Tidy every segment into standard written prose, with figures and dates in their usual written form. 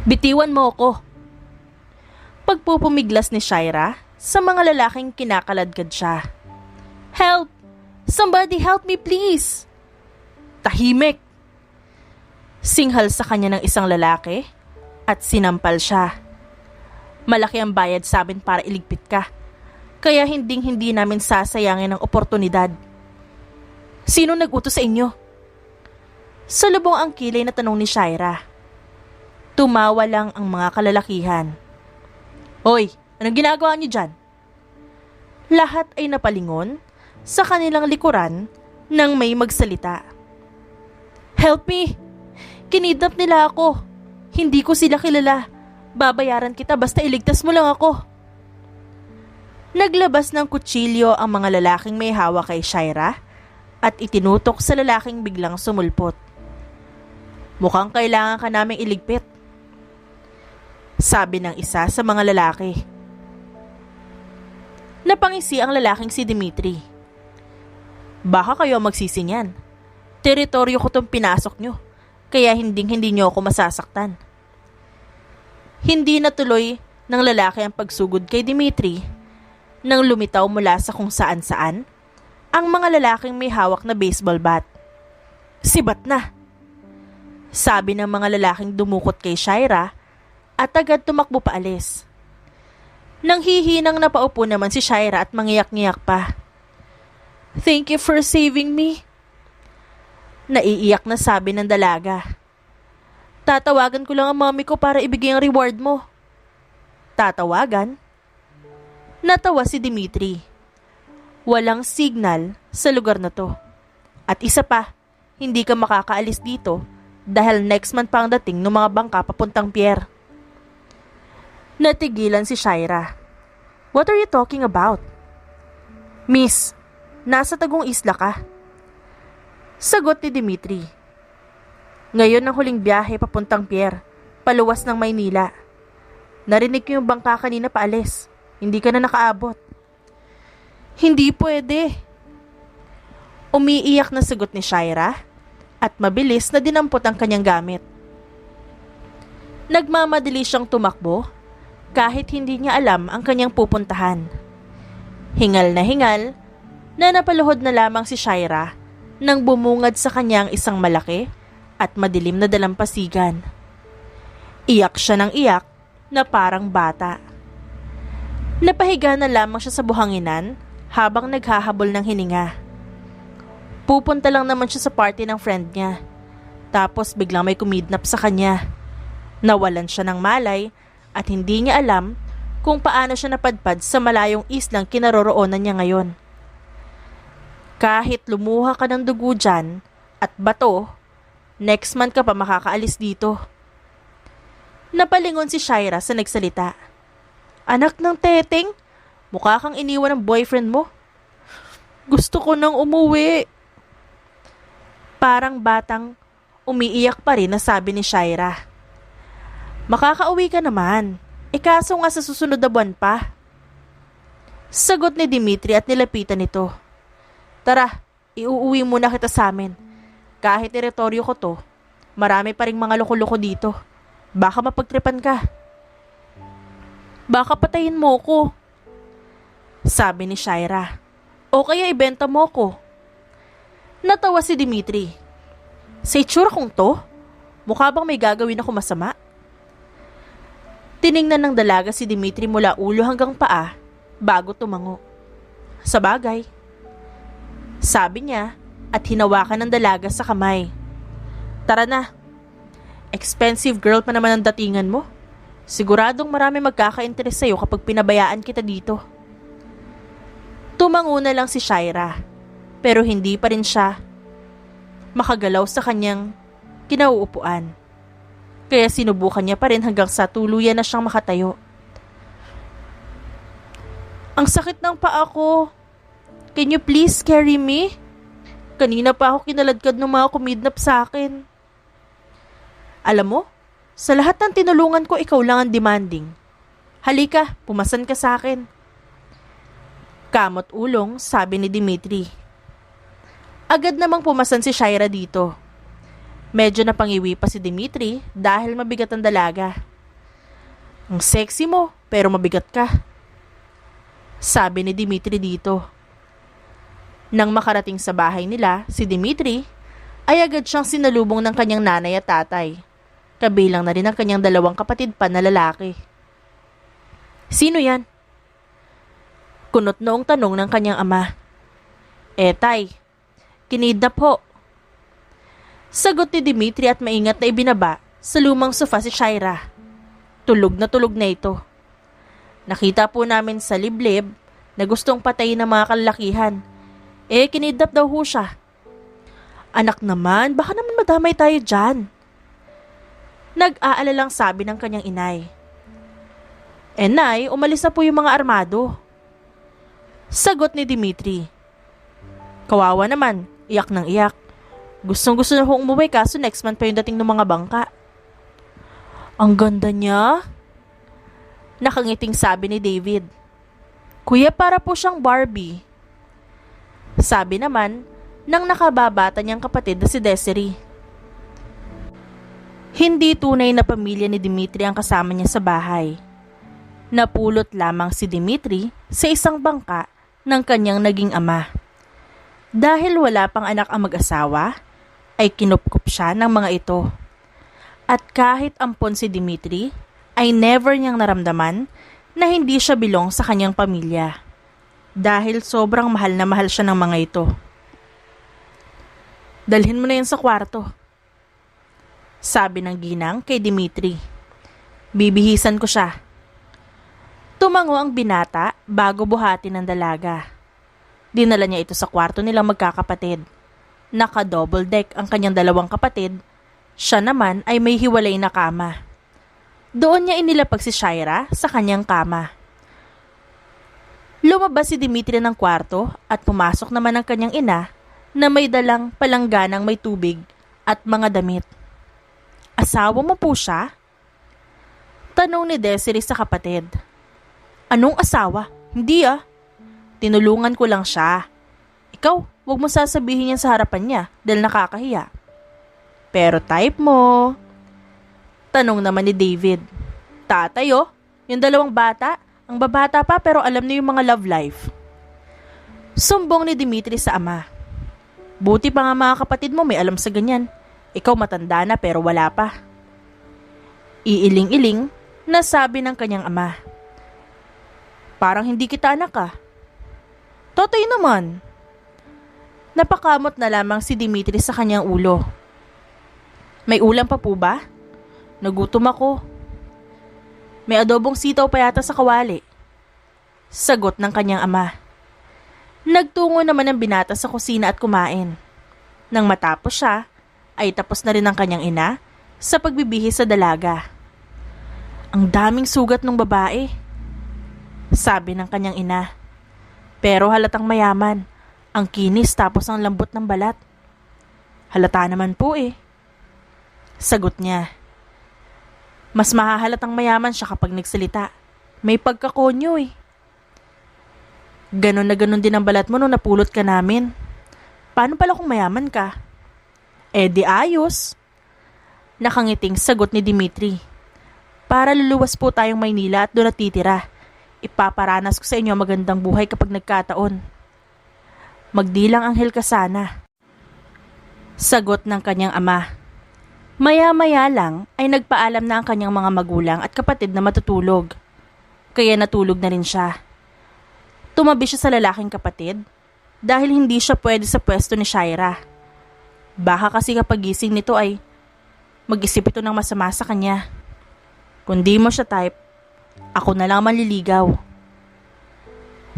Bitiwan mo ko. Pagpupumiglas ni Shaira sa mga lalaking kinakaladkad siya. Help! Somebody help me please! Tahimik! Singhal sa kanya ng isang lalaki at sinampal siya. Malaki ang bayad sa amin para iligpit ka. Kaya hindi namin sasayangin ang oportunidad. Sino nag-utos sa inyo? Salubong ang kilay na tanong ni Shaira. Tumawa lang ang mga kalalakihan. Hoy, anong ginagawa niyo dyan? Lahat ay napalingon sa kanilang likuran nang may magsalita. Help me! Kinidnap nila ako. Hindi ko sila kilala. Babayaran kita basta iligtas mo lang ako. Naglabas ng kutsilyo ang mga lalaking may hawak kay Shaira at itinutok sa lalaking biglang sumulpot. Mukhang kailangan ka naming iligpit, sabi ng isa sa mga lalaki. Napangisi ang lalaking si Dimitri. Baka kayo magsisi niyan. Teritoryo ko tong pinasok nyo, kaya hindi nyo ako masasaktan. Hindi natuloy ng lalaki ang pagsugod kay Dimitri nang lumitaw mula sa kung saan-saan ang mga lalaking may hawak na baseball bat. Sibat na! Sabi ng mga lalaking dumukot kay Shaira at agad tumakbo paalis. Nang hihinang napaupo naman si Shaira at mangiyak-ngiyak pa. Thank you for saving me. Naiiyak na sabi ng dalaga. Tatawagan ko lang ang mommy ko para ibigay ang reward mo. Tatawagan? Natawa si Dimitri. Walang signal sa lugar na to. At isa pa, hindi ka makakaalis dito dahil next month pa ang dating ng mga bangka papuntang pier. Natigilan si Shaira. What are you talking about? Miss, nasa Tagong Isla ka. Sagot ni Dimitri. Ngayon ang huling biyahe papuntang pier, paluwas ng Maynila. Narinig ko yung bangka kanina paalis. Hindi ka na nakaabot. Hindi pwede. Umiiyak na sagot ni Shaira at mabilis na dinampot ang kanyang gamit. Nagmamadali siyang tumakbo kahit hindi niya alam ang kanyang pupuntahan. Hingal na napaluhod na lamang si Shaira nang bumungad sa kanyang isang malaki at madilim na dalampasigan. Iyak siya ng iyak na parang bata. Napahiga na lamang siya sa buhanginan habang naghahabol ng hininga. Pupunta lang naman siya sa party ng friend niya. Tapos biglang may kumidnap sa kanya. Nawalan siya ng malay at hindi niya alam kung paano siya napadpad sa malayong islang kinaroroonan niya ngayon. Kahit lumuha ka ng dugo dyan at bato, next month ka pa makakaalis dito. Napalingon si Shaira sa nagsalita. Anak ng teteng, mukha kang iniwan ng boyfriend mo. Gusto ko nang umuwi. Parang batang umiiyak pa rin na sabi ni Shaira. Makakauwi ka naman. Kaso nga sa susunod na buwan pa. Sagot ni Dimitri at nilapitan nito. Tara, iuuwi muna kita sa amin. Kahit teritoryo ko to, marami pa ring mga loko-loko dito. Baka mapagtripan ka. Baka patayin mo ko, sabi ni Shaira. O kaya ibenta mo ko. Natawa si Dimitri. Sa itsura kong to, mukha bang may gagawin ako masama? Tiningnan ng dalaga si Dimitri mula ulo hanggang paa bago tumango. Sa bagay, sabi niya at hinawakan ng dalaga sa kamay. Tara na. Expensive girl pa naman ang datingan mo. Siguradong marami magkaka-interes sa'yo kapag pinabayaan kita dito. Tumango na lang si Shaira. Pero hindi pa rin siya makagalaw sa kanyang kinauupuan. Kaya sinubukan niya pa rin hanggang sa tuluyan na siyang makatayo. Ang sakit ng paa ko. Can you please carry me? Kanina pa ako kinaladkad ng mga kumidnap sa akin. Alam mo, sa lahat ng tinulungan ko, ikaw lang ang demanding. Halika, pumasan ka sa akin. Kamot ulong, sabi ni Dimitri. Agad namang pumasan si Shaira dito. Medyo napangiwi pa si Dimitri dahil mabigat ang dalaga. Ang sexy mo, pero mabigat ka. Sabi ni Dimitri dito. Nang makarating sa bahay nila, si Dimitri ay agad siyang sinalubong ng kanyang nanay at tatay. Kabilang na rin ang kanyang 2 kapatid pa na lalaki. Sino yan? Kunot noong tanong ng kanyang ama. Tay, kinidnap ho. Sagot ni Dimitri at maingat na ibinaba sa lumang sofa si Shaira. Tulog na ito. Nakita po namin sa liblib na gustong patayin ng mga kalalakihan. Kinidnap daw ho siya. Anak naman, baka naman madamay tayo dyan. Nag-aalalang sabi ng kanyang inay. Nay, umalis na po yung mga armado. Sagot ni Dimitri. Kawawa naman, iyak ng iyak. Gustong-gusto na hong umuwi kaso next month pa yung dating ng mga bangka. Ang ganda niya. Nakangiting sabi ni David. Kuya, para po siyang Barbie. Sabi naman ng nakababata niyang kapatid na si Desiree. Hindi tunay na pamilya ni Dimitri ang kasama niya sa bahay. Napulot lamang si Dimitri sa isang bangka ng kanyang naging ama. Dahil wala pang anak ang mag-asawa, ay kinupkup siya ng mga ito. At kahit ampon si Dimitri, ay never niyang naramdaman na hindi siya bilong sa kanyang pamilya. Dahil sobrang mahal na mahal siya ng mga ito. Dalhin mo na yan sa kwarto. Sabi ng ginang kay Dimitri. Bibihisan ko siya. Tumango ang binata bago buhatin ng dalaga. Dinala niya ito sa kwarto nilang magkakapatid. Naka-double deck ang kanyang 2 kapatid. Siya naman ay may hiwalay na kama. Doon niya inilapag si Shaira sa kanyang kama. Lumabas si Dimitri ng kwarto at pumasok naman ang kanyang ina na may dalang palangganang may tubig at mga damit. Asawa mo po siya? Tanong ni Desiree sa kapatid. Anong asawa? Hindi Tinulungan ko lang siya. Ikaw, wag mo sasabihin yan sa harapan niya dahil nakakahiya. Pero type mo. Tanong naman ni David. Tatay yung 2 bata. Ang babata pa pero alam niyo yung mga love life. Sumbong ni Dimitri sa ama. Buti pa nga mga kapatid mo may alam sa ganyan. Ikaw matanda na pero wala pa. Iiling-iling na sabi ng kanyang ama. Parang hindi kita anak Totoy naman. Napakamot na lamang si Dimitri sa kanyang ulo. May ulam pa po ba? Nagutom ako. May adobong sitaw pa yata sa kawali. Sagot ng kanyang ama. Nagtungo naman ang binata sa kusina at kumain. Nang matapos siya, ay tapos na rin ang kanyang ina sa pagbibihis sa dalaga. Ang daming sugat ng babae. Sabi ng kanyang ina. Pero halatang mayaman. Ang kinis tapos ang lambot ng balat. Halata naman po Sagot niya. Mas mahahalatang mayaman siya kapag nagsalita. May pagkakonyo Ganon na ganon din ang balat mo nung napulot ka namin. Paano pala kung mayaman ka? Di ayos. Nakangiting sagot ni Dimitri. Para luluwas po tayong Maynila at doon natitira. Ipaparanas ko sa inyo magandang buhay kapag nagkataon. Magdilang anghel ka sana. Sagot ng kanyang ama. Maya-maya lang ay nagpaalam na ang kanyang mga magulang at kapatid na matutulog. Kaya natulog na rin siya. Tumabi siya sa lalaking kapatid dahil hindi siya pwede sa pwesto ni Shaira. Baka kasi kapag gising nito ay mag-isip ito ng masama sa kanya. Kung di mo siya type, ako na lang manliligaw.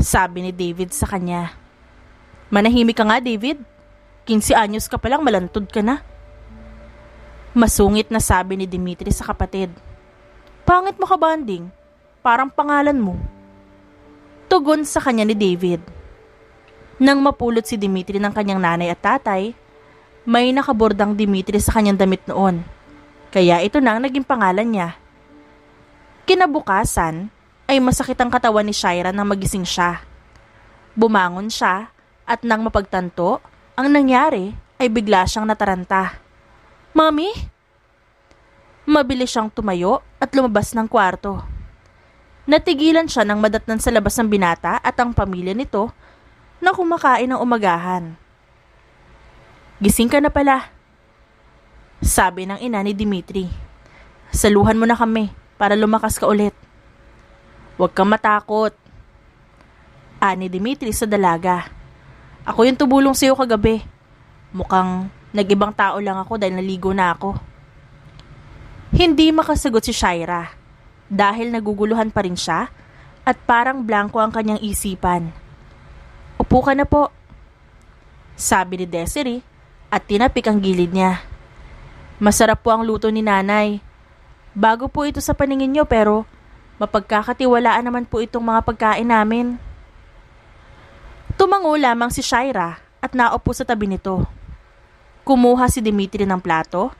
Sabi ni David sa kanya. Manahimik ka nga, David. 15 anyos ka palang malantod ka na. Masungit na sabi ni Dimitri sa kapatid. Pangit mo ka, banding. Parang pangalan mo. Tugon sa kanya ni David. Nang mapulot si Dimitri ng kanyang nanay at tatay, may nakabordang Dimitri sa kanyang damit noon. Kaya ito na ang naging pangalan niya. Kinabukasan ay masakit ang katawan ni Shaira nang magising siya. Bumangon siya at nang mapagtanto, ang nangyari ay bigla siyang nataranta. Mami? Mabilis siyang tumayo at lumabas ng kwarto. Natigilan siya nang madatnan sa labas ng binata at ang pamilya nito na kumakain ng umagahan. Gising ka na pala, sabi ng ina ni Dimitri. Saluhan mo na kami para lumakas ka ulit. Huwag kang matakot, ani Dimitri sa dalaga. Ako yung tumulong sa'yo kagabi. Mukhang nag-ibang tao lang ako dahil naligo na ako. Hindi makasagot si Shaira dahil naguguluhan pa rin siya at parang blanko ang kanyang isipan. Upo ka na po, sabi ni Desiree at tinapik ang gilid niya. Masarap po ang luto ni nanay. Bago po ito sa paningin niyo pero mapagkakatiwalaan naman po itong mga pagkain namin. Tumango lamang si Shaira at naupo sa tabi nito. Kumuha si Dimitri ng plato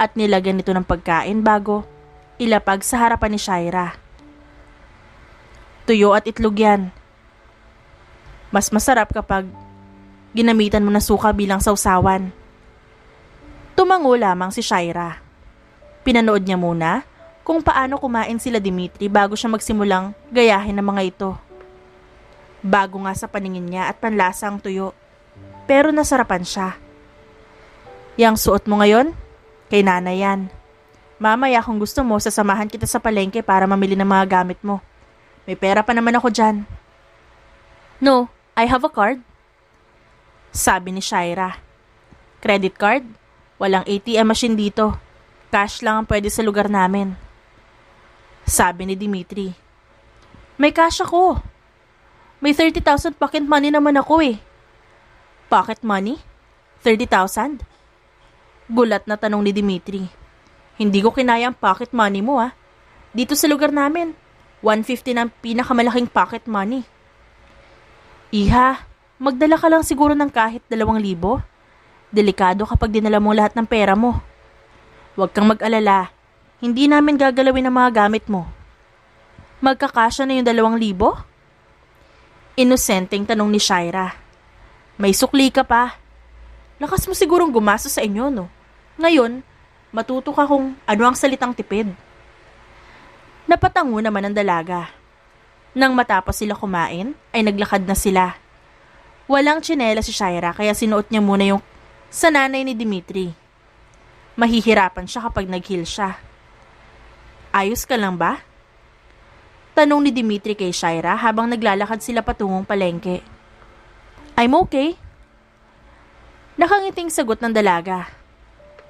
at nilagyan nito ng pagkain bago ilapag sa harapan ni Shaira. Tuyo at itlog yan. Mas masarap kapag ginamitan mo na suka bilang sausawan. Tumango lamang si Shaira. Pinanood niya muna kung paano kumain sila Dimitri bago siya magsimulang gayahin ng mga ito. Bago nga sa paningin niya at panlasa ang tuyo. Pero nasarapan siya. Yang suot mo ngayon? Kay nanay yan. Mamaya kung gusto mo, sasamahan kita sa palengke para mamili ng mga gamit mo. May pera pa naman ako dyan. No, I have a card. Sabi ni Shaira. Credit card? Walang ATM machine dito. Cash lang ang pwede sa lugar namin. Sabi ni Dimitri. May cash ako. May 30,000 pocket money naman ako eh. Pocket money? 30,000? Gulat na tanong ni Dimitri. Hindi ko kinaya ang pocket money mo ah. Dito sa lugar namin, 150 na ang pinakamalaking pocket money. Iha, magdala ka lang siguro ng kahit 2,000. Delikado kapag dinala mo lahat ng pera mo. Huwag kang mag-alala. Hindi namin gagalawin ang mga gamit mo. Magkakasya na yung 2,000? Inosenteng tanong ni Shaira. May sukli ka pa. Lakas mo sigurong gumastos sa inyo, no? Ngayon, matuto ka kung ano ang salitang tipid. Napatango naman ang dalaga. Nang matapos sila kumain, ay naglakad na sila. Walang tsinela si Shaira kaya sinuot niya muna yung sa nanay ni Dimitri. Mahihirapan siya kapag nag-heel siya. Ayos ka lang ba? Tanong ni Dimitri kay Shaira habang naglalakad sila patungong palengke. I'm okay. Nakangiting sagot ng dalaga.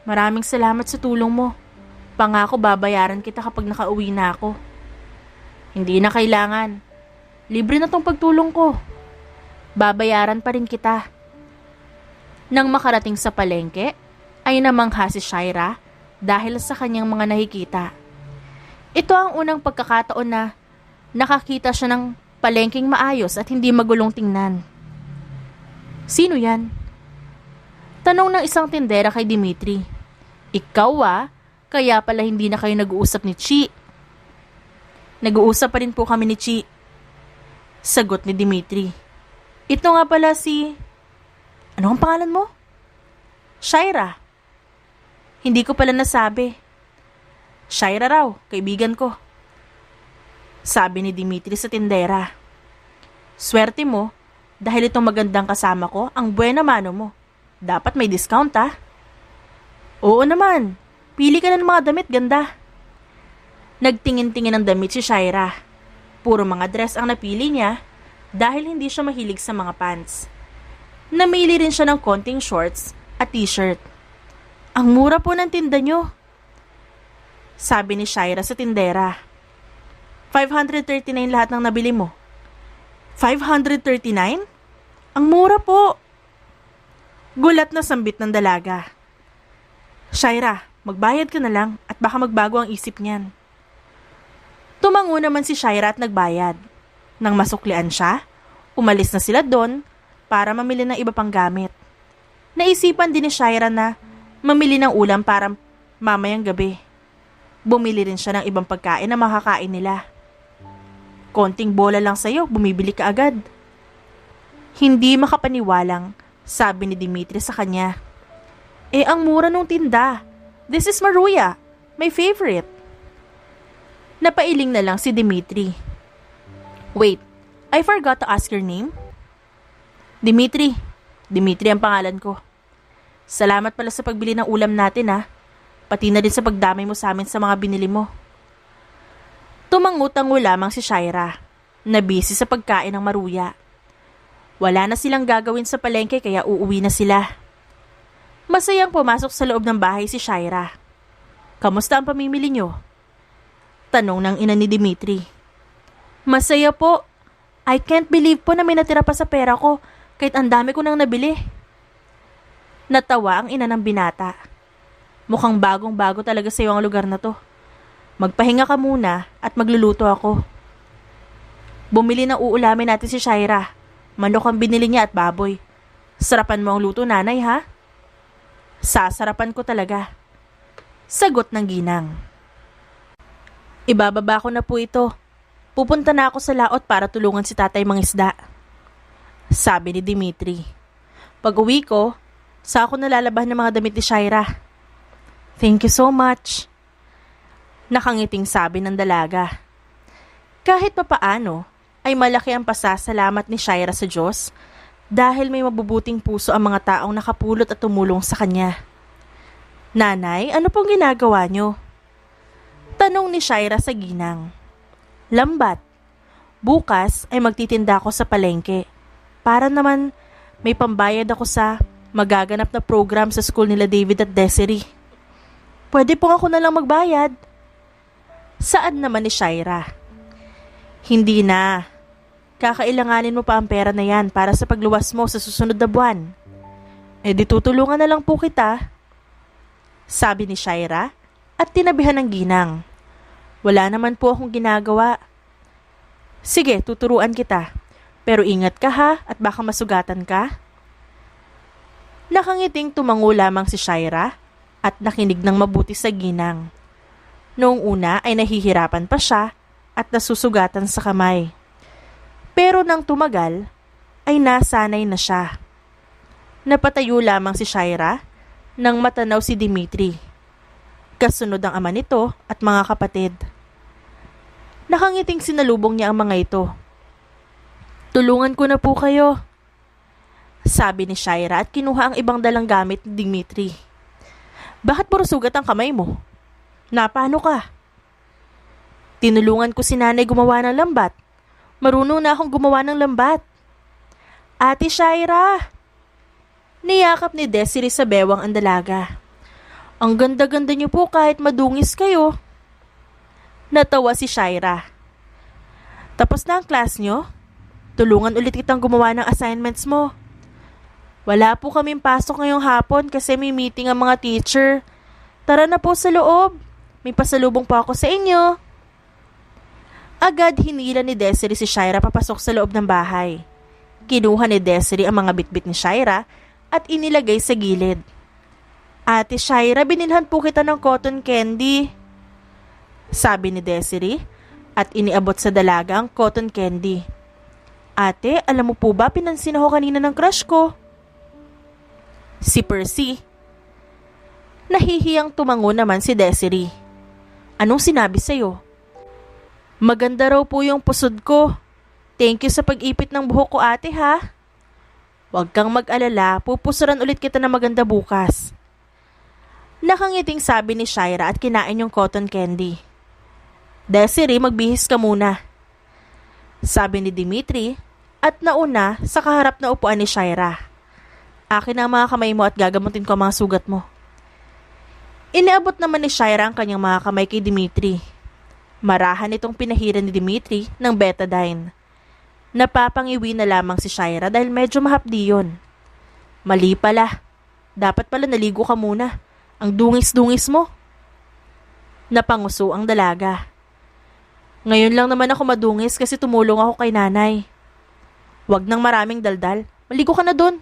Maraming salamat sa tulong mo. Pangako babayaran kita kapag nakauwi na ako. Hindi na kailangan. Libre na tong pagtulong ko. Babayaran pa rin kita. Nang makarating sa palengke, ay namangha si Shaira dahil sa kanyang mga nakikita. Ito ang unang pagkakataon na nakakita siya ng palengking maayos at hindi magulong tingnan. Sino yan? Tanong ng isang tindera kay Dimitri. Ikaw kaya pala hindi na kayo nag-uusap ni Chi. Nag-uusap pa rin po kami ni Chi. Sagot ni Dimitri. Ito nga pala si... Ano ang pangalan mo? Shaira. Hindi ko pala nasabi. Shaira raw, kaibigan ko. Sabi ni Dimitri sa tindera. Swerte mo, dahil itong magandang kasama ko, ang buena mano mo. Dapat may discount Oo naman, pili ka ng mga damit ganda. Nagtingin-tingin ng damit si Shaira. Puro mga dress ang napili niya dahil hindi siya mahilig sa mga pants. Namili rin siya ng konting shorts at t-shirt. Ang mura po ng tinda nyo. Sabi ni Shaira sa tindera. 539 lahat ng nabili mo. 539? Ang mura po. Gulat na sambit ng dalaga. Shaira, magbayad ka na lang at baka magbago ang isip niyan. Tumango naman si Shaira at nagbayad. Nang masuklian siya, umalis na sila doon para mamili ng iba pang gamit. Naisipan din ni Shaira na mamili ng ulam para mamayang gabi. Bumili rin siya ng ibang pagkain na makakain nila. Konting bola lang sa'yo, bumibili ka agad. Hindi makapaniwalang, sabi ni Dimitri sa kanya. Ang mura nung tinda. This is Maruya, my favorite. Napailing na lang si Dimitri. Wait, I forgot to ask your name. Dimitri. Dimitri ang pangalan ko. Salamat pala sa pagbili ng ulam natin ha. Pati na din sa pagdamay mo sa amin sa mga binili mo. Tumangutang lamang si Shaira, na busy sa pagkain ng maruya. Wala na silang gagawin sa palengke kaya uuwi na sila. Masayang pumasok sa loob ng bahay si Shaira. Kamusta ang pamimili nyo? Tanong ng ina ni Dimitri. Masaya po. I can't believe po na may natira pa sa pera ko kahit ang dami ko nang nabili. Natawa ang ina ng binata. Mukhang bagong-bago talaga sa iyo ang lugar na to. Magpahinga ka muna at magluluto ako. Bumili ng uulamin natin si Shaira. Manok ang binili niya at baboy. Sarapan mo ang luto, nanay, ha? Sasarapan ko talaga. Sagot ng ginang. Ibababa ko na po ito. Pupunta na ako sa laot para tulungan si tatay mangisda. Sabi ni Dimitri. Pag uwi ko, sa ako nalalabhan ng mga damit ni Shaira. Thank you so much. Nakangiting sabi ng dalaga. Kahit papaano, ay malaki ang pasasalamat ni Shaira sa Diyos dahil may mabubuting puso ang mga taong nakapulot at tumulong sa kanya. Nanay, ano pong ginagawa niyo? Tanong ni Shaira sa ginang. Lambat. Bukas ay magtitinda ako sa palengke. Para naman may pambayad ako sa magaganap na program sa school nila David at Desiree. Pwede pong ako na lang magbayad. Saan naman ni Shaira? Hindi na. Kakailanganin mo pa ang pera na yan para sa pagluwas mo sa susunod na buwan. Eh di tutulungan na lang po kita. Sabi ni Shaira at tinabihan ng ginang. Wala naman po akong ginagawa. Sige, tuturuan kita. Pero ingat ka ha at baka masugatan ka. Nakangiting tumango lamang si Shaira at nakinig ng mabuti sa ginang. Noong una ay nahihirapan pa siya at nasusugatan sa kamay. Pero nang tumagal, ay nasanay na siya. Napatayo lamang si Shaira nang matanaw si Dimitri. Kasunod ang ama nito at mga kapatid. Nakangiting sinalubong niya ang mga ito. Tulungan ko na po kayo. Sabi ni Shaira at kinuha ang ibang dalang gamit ni Dimitri. Bakit puro sugat ang kamay mo? Paano ka? Tinulungan ko si nanay gumawa ng lambat. Marunong na akong gumawa ng lambat. Ate Shaira! Niyakap ni Desiree sa bewang ang dalaga. Ang ganda-ganda niyo po kahit madungis kayo. Natawa si Shaira. Tapos na ang class niyo? Tulungan ulit kitang gumawa ng assignments mo. Wala po kaming pasok ngayong hapon kasi may meeting ang mga teacher. Tara na po sa loob. May pasalubong po ako sa inyo. Agad hinila ni Desiree si Shaira papasok sa loob ng bahay. Kinuha ni Desiree ang mga bitbit ni Shaira at inilagay sa gilid. Ate Shaira, binilhan po kita ng cotton candy. Sabi ni Desiree at iniabot sa dalaga ang cotton candy. Ate, alam mo po ba pinansin ako kanina ng crush ko? Si Percy. Nahihiyang tumango naman si Desiree. Anong sinabi sa'yo? Maganda raw po yung pusod ko. Thank you sa pag-ipit ng buhok ko, ate, ha? Huwag kang mag-alala, pupusuran ulit kita na maganda bukas. Nakangiting sabi ni Shaira at kinain yung cotton candy. Desiree, magbihis ka muna. Sabi ni Dimitri at nauna sa kaharap na upuan ni Shaira. Akin ang mga kamay mo at gagamutin ko ang mga sugat mo. Iniabot naman ni Shaira ang kanyang mga kamay kay Dimitri. Marahan itong pinahiran ni Dimitri ng betadine. Napapangiwi na lamang si Shaira dahil medyo mahapdi yun. Mali pala. Dapat pala naligo ka muna. Ang dungis-dungis mo. Napanguso ang dalaga. Ngayon lang naman ako madungis kasi tumulong ako kay nanay. Huwag nang maraming daldal. Maligo ka na dun.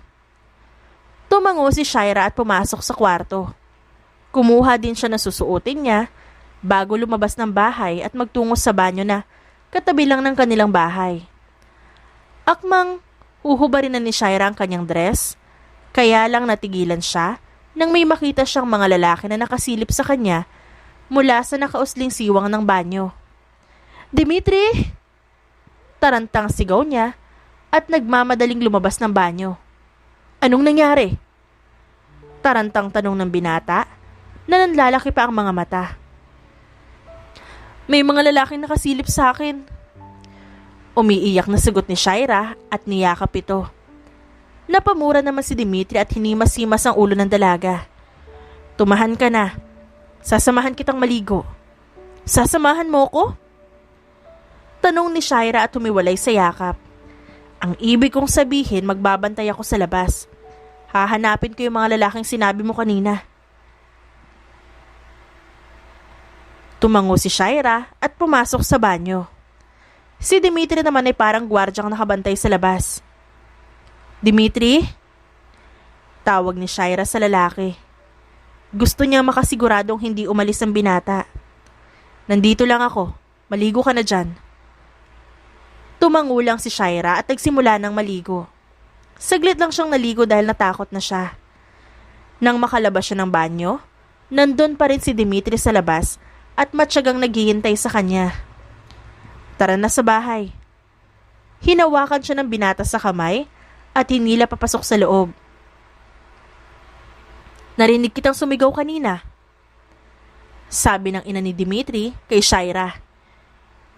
Tumango si Shaira at pumasok sa kwarto. Kumuha din siya ng susuotin niya bago lumabas ng bahay at magtungo sa banyo na katabi lang ng kanilang bahay. Akmang huhubarin na ni Shaira ang kanyang dress, kaya lang natigilan siya nang may makita siyang mga lalaki na nakasilip sa kanya mula sa nakausling siwang ng banyo. Dimitri! Tarantang sigaw niya at nagmamadaling lumabas ng banyo. Anong nangyari? Tarantang tanong ng binata na nanlalaki pa ang mga mata. May mga lalaking nakasilip sa akin. Umiiyak na sagot ni Shaira at niyakap ito. Napamura naman si Dimitri at hinimas-himas ang ulo ng dalaga. Tumahan ka na. Sasamahan kitang maligo. Sasamahan mo ko? Tanong ni Shaira at humiwalay sa yakap. Ang ibig kong sabihin, magbabantay ako sa labas. Hahanapin ko yung mga lalaking sinabi mo kanina. Tumango si Shaira at pumasok sa banyo. Si Dimitri naman ay parang gwardyang nakabantay sa labas. Dimitri? Tawag ni Shaira sa lalaki. Gusto niya makasiguradong hindi umalis ang binata. Nandito lang ako. Maligo ka na dyan. Tumango lang si Shaira at nagsimula ng maligo. Saglit lang siyang naligo dahil natakot na siya. Nang makalabas siya ng banyo, nandun pa rin si Dimitri sa labas at matyagang naghihintay sa kanya. Tara na sa bahay. Hinawakan siya ng binata sa kamay at hinila papasok sa loob. Narinig kitang sumigaw kanina. Sabi ng ina ni Dimitri kay Shaira.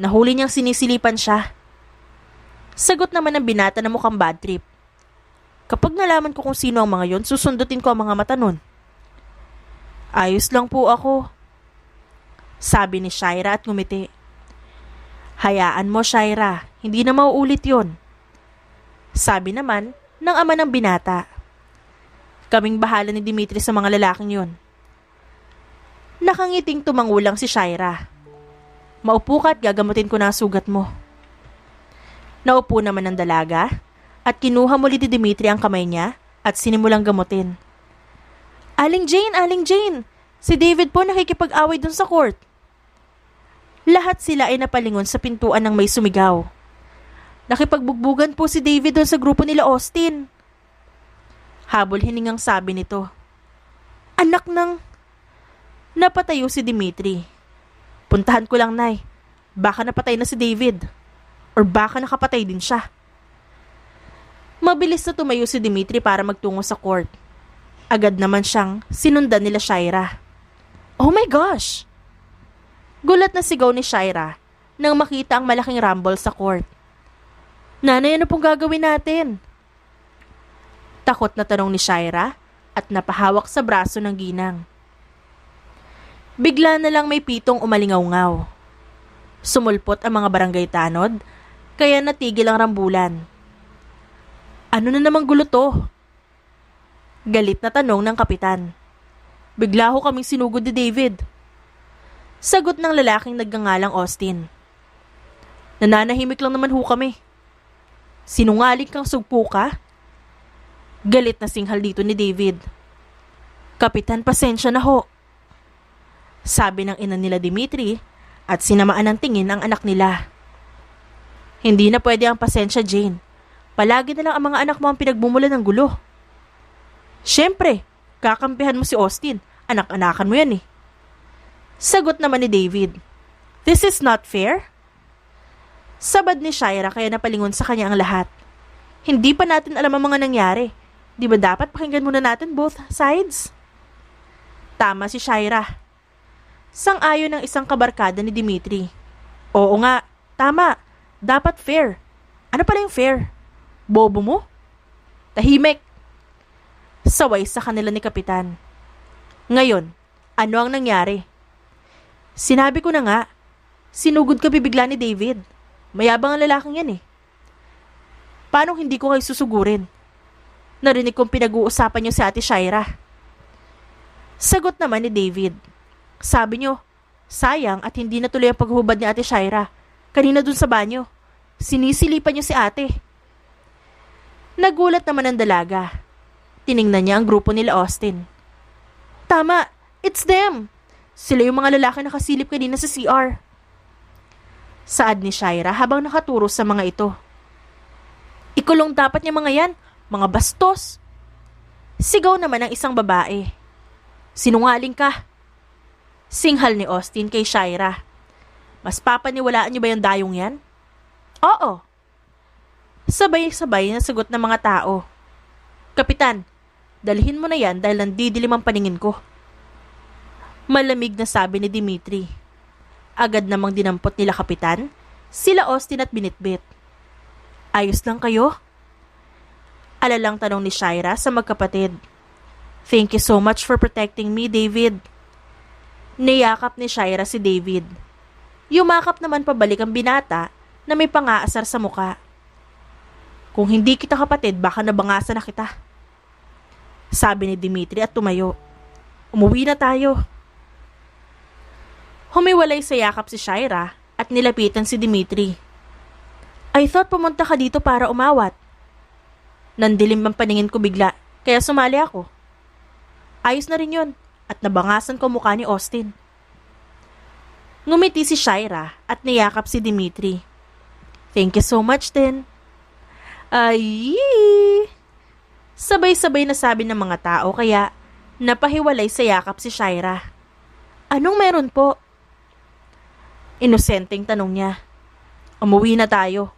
Nahuli niyang sinisilipan siya. Sagot naman ng binata na mukhang bad trip. Kapag nalaman ko kung sino ang mga yon, susundutin ko ang mga mata nun. Ayos lang po ako. Sabi ni Shaira at ngumiti. Hayaan mo, Shaira. Hindi na mauulit yon. Sabi naman ng ama ng binata. Kaming bahala ni Dimitri sa mga lalaking yon. Nakangiting tumangulang si Shaira. Maupo ka at gagamutin ko na ang sugat mo. Naupo naman ang dalaga at kinuha muli ni Dimitri ang kamay niya at sinimulang gamutin. Aling Jane! Si David po nakikipag-away dun sa court. Lahat sila ay napalingon sa pintuan ng may sumigaw. Nakipagbugbugan po si David dun sa grupo nila Austin. Habol hiningang sabi nito. Anak ng... Napatayo si Dimitri. Puntahan ko lang, Nay. Baka napatay na si David. Or baka nakapatay din siya. Mabilis na tumayo si Dimitri para magtungo sa court. Agad naman siyang sinundan nila Shaira. Oh my gosh! Gulat na sigaw ni Shaira nang makita ang malaking rumble sa court. Nanay, ano pong gagawin natin? Takot na tanong ni Shaira at napahawak sa braso ng ginang. Bigla na lang may pitong umalingaw-ngaw. Sumulpot ang mga barangay tanod, kaya natigil ang rambulan. Ano na namang gulo to? Galit na tanong ng kapitan. Bigla ho kaming sinugod ni David. Sagot ng lalaking nagngangalang Austin. Nananahimik lang naman ho kami. Sinungaling kang sugpo ka? Galit na singhal dito ni David. Kapitan, pasensya na ho. Sabi ng ina nila Dimitri at sinamaan ng tingin ang anak nila. Hindi na pwede ang pasensya, Jane. Palagi na lang ang mga anak mo ang pinagbumulan ng gulo. Siyempre, kakampihan mo si Austin. Anak-anakan mo yan eh. Sagot naman ni David. This is not fair. Sabad ni Shaira kaya napalingon sa kanya ang lahat. Hindi pa natin alam ang mga nangyari. Di ba dapat pakinggan muna natin both sides? Tama si Shaira. Sang-ayon ng isang kabarkada ni Dimitri. Oo nga, tama. Dapat fair. Ano pala yung fair? Bobo mo? Tahimik. Saway sa kanila ni Kapitan. Ngayon, ano ang nangyari? Sinabi ko na nga, sinugod ka bibigla ni David. Mayabang ang lalaking yan eh. Paano hindi ko kayo susugurin? Narinig kong pinag-uusapan niyo si Ate Shaira. Sagot naman ni David. Sabi niyo, sayang at hindi natuloy ang paghubad ni Ate Shaira. Kanina dun sa banyo. Sinisilipan niyo si ate. Nagulat naman ang dalaga. Tiningnan niya ang grupo nila Austin. Tama, it's them. Sila yung mga lalaki nakasilip kanina sa CR. Saad ni Shaira habang nakaturo sa mga ito. Ikulong dapat niya mga yan, mga bastos. Sigaw naman ng isang babae. Sinungaling ka. Singhal ni Austin kay Shaira. Mas papaniwalaan niyo ba yung dayong yan? Oo, Sabay-sabay na sagot ng mga tao. Kapitan, dalhin mo na yan dahil nandidilim ang paningin ko. Malamig na sabi ni Dimitri. Agad namang dinampot nila Kapitan, sila Austin at Binitbit. Ayos lang kayo? Alalang tanong ni Shaira sa magkapatid. Thank you so much for protecting me, David. Niyakap ni Shaira si David. Yumakap naman pabalik ang binata na may pangaasar sa muka. Kung hindi kita kapatid, baka nabangasan na kita. Sabi ni Dimitri at tumayo. Umuwi na tayo. Humiwalay sa yakap si Shaira at nilapitan si Dimitri. I thought pumunta ka dito para umawat. Nandilim ang paningin ko bigla, kaya sumali ako. Ayos na rin yun at nabangasan ko mukha ni Austin. Ngumiti si Shaira at niyakap si Dimitri. Thank you so much din. Ay! Sabay-sabay na sabi ng mga tao kaya napahiwalay sa yakap si Shaira. Anong meron po? Inosenteng tanong niya. Umuwi na tayo.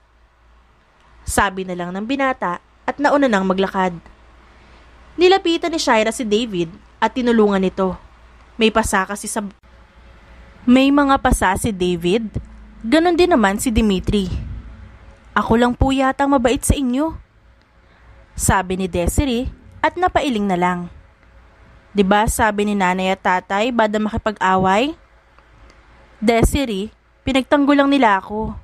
Sabi na lang ng binata at nauna nang maglakad. Nilapitan ni Shaira si David at tinulungan nito. May mga pasa si David. Ganon din naman si Dimitri. Ako lang po yatang mabait sa inyo. Sabi ni Desiree at napailing na lang. 'Di ba sabi ni nanay at tatay bada makipag-away? Desiree, pinagtanggol lang nila ako.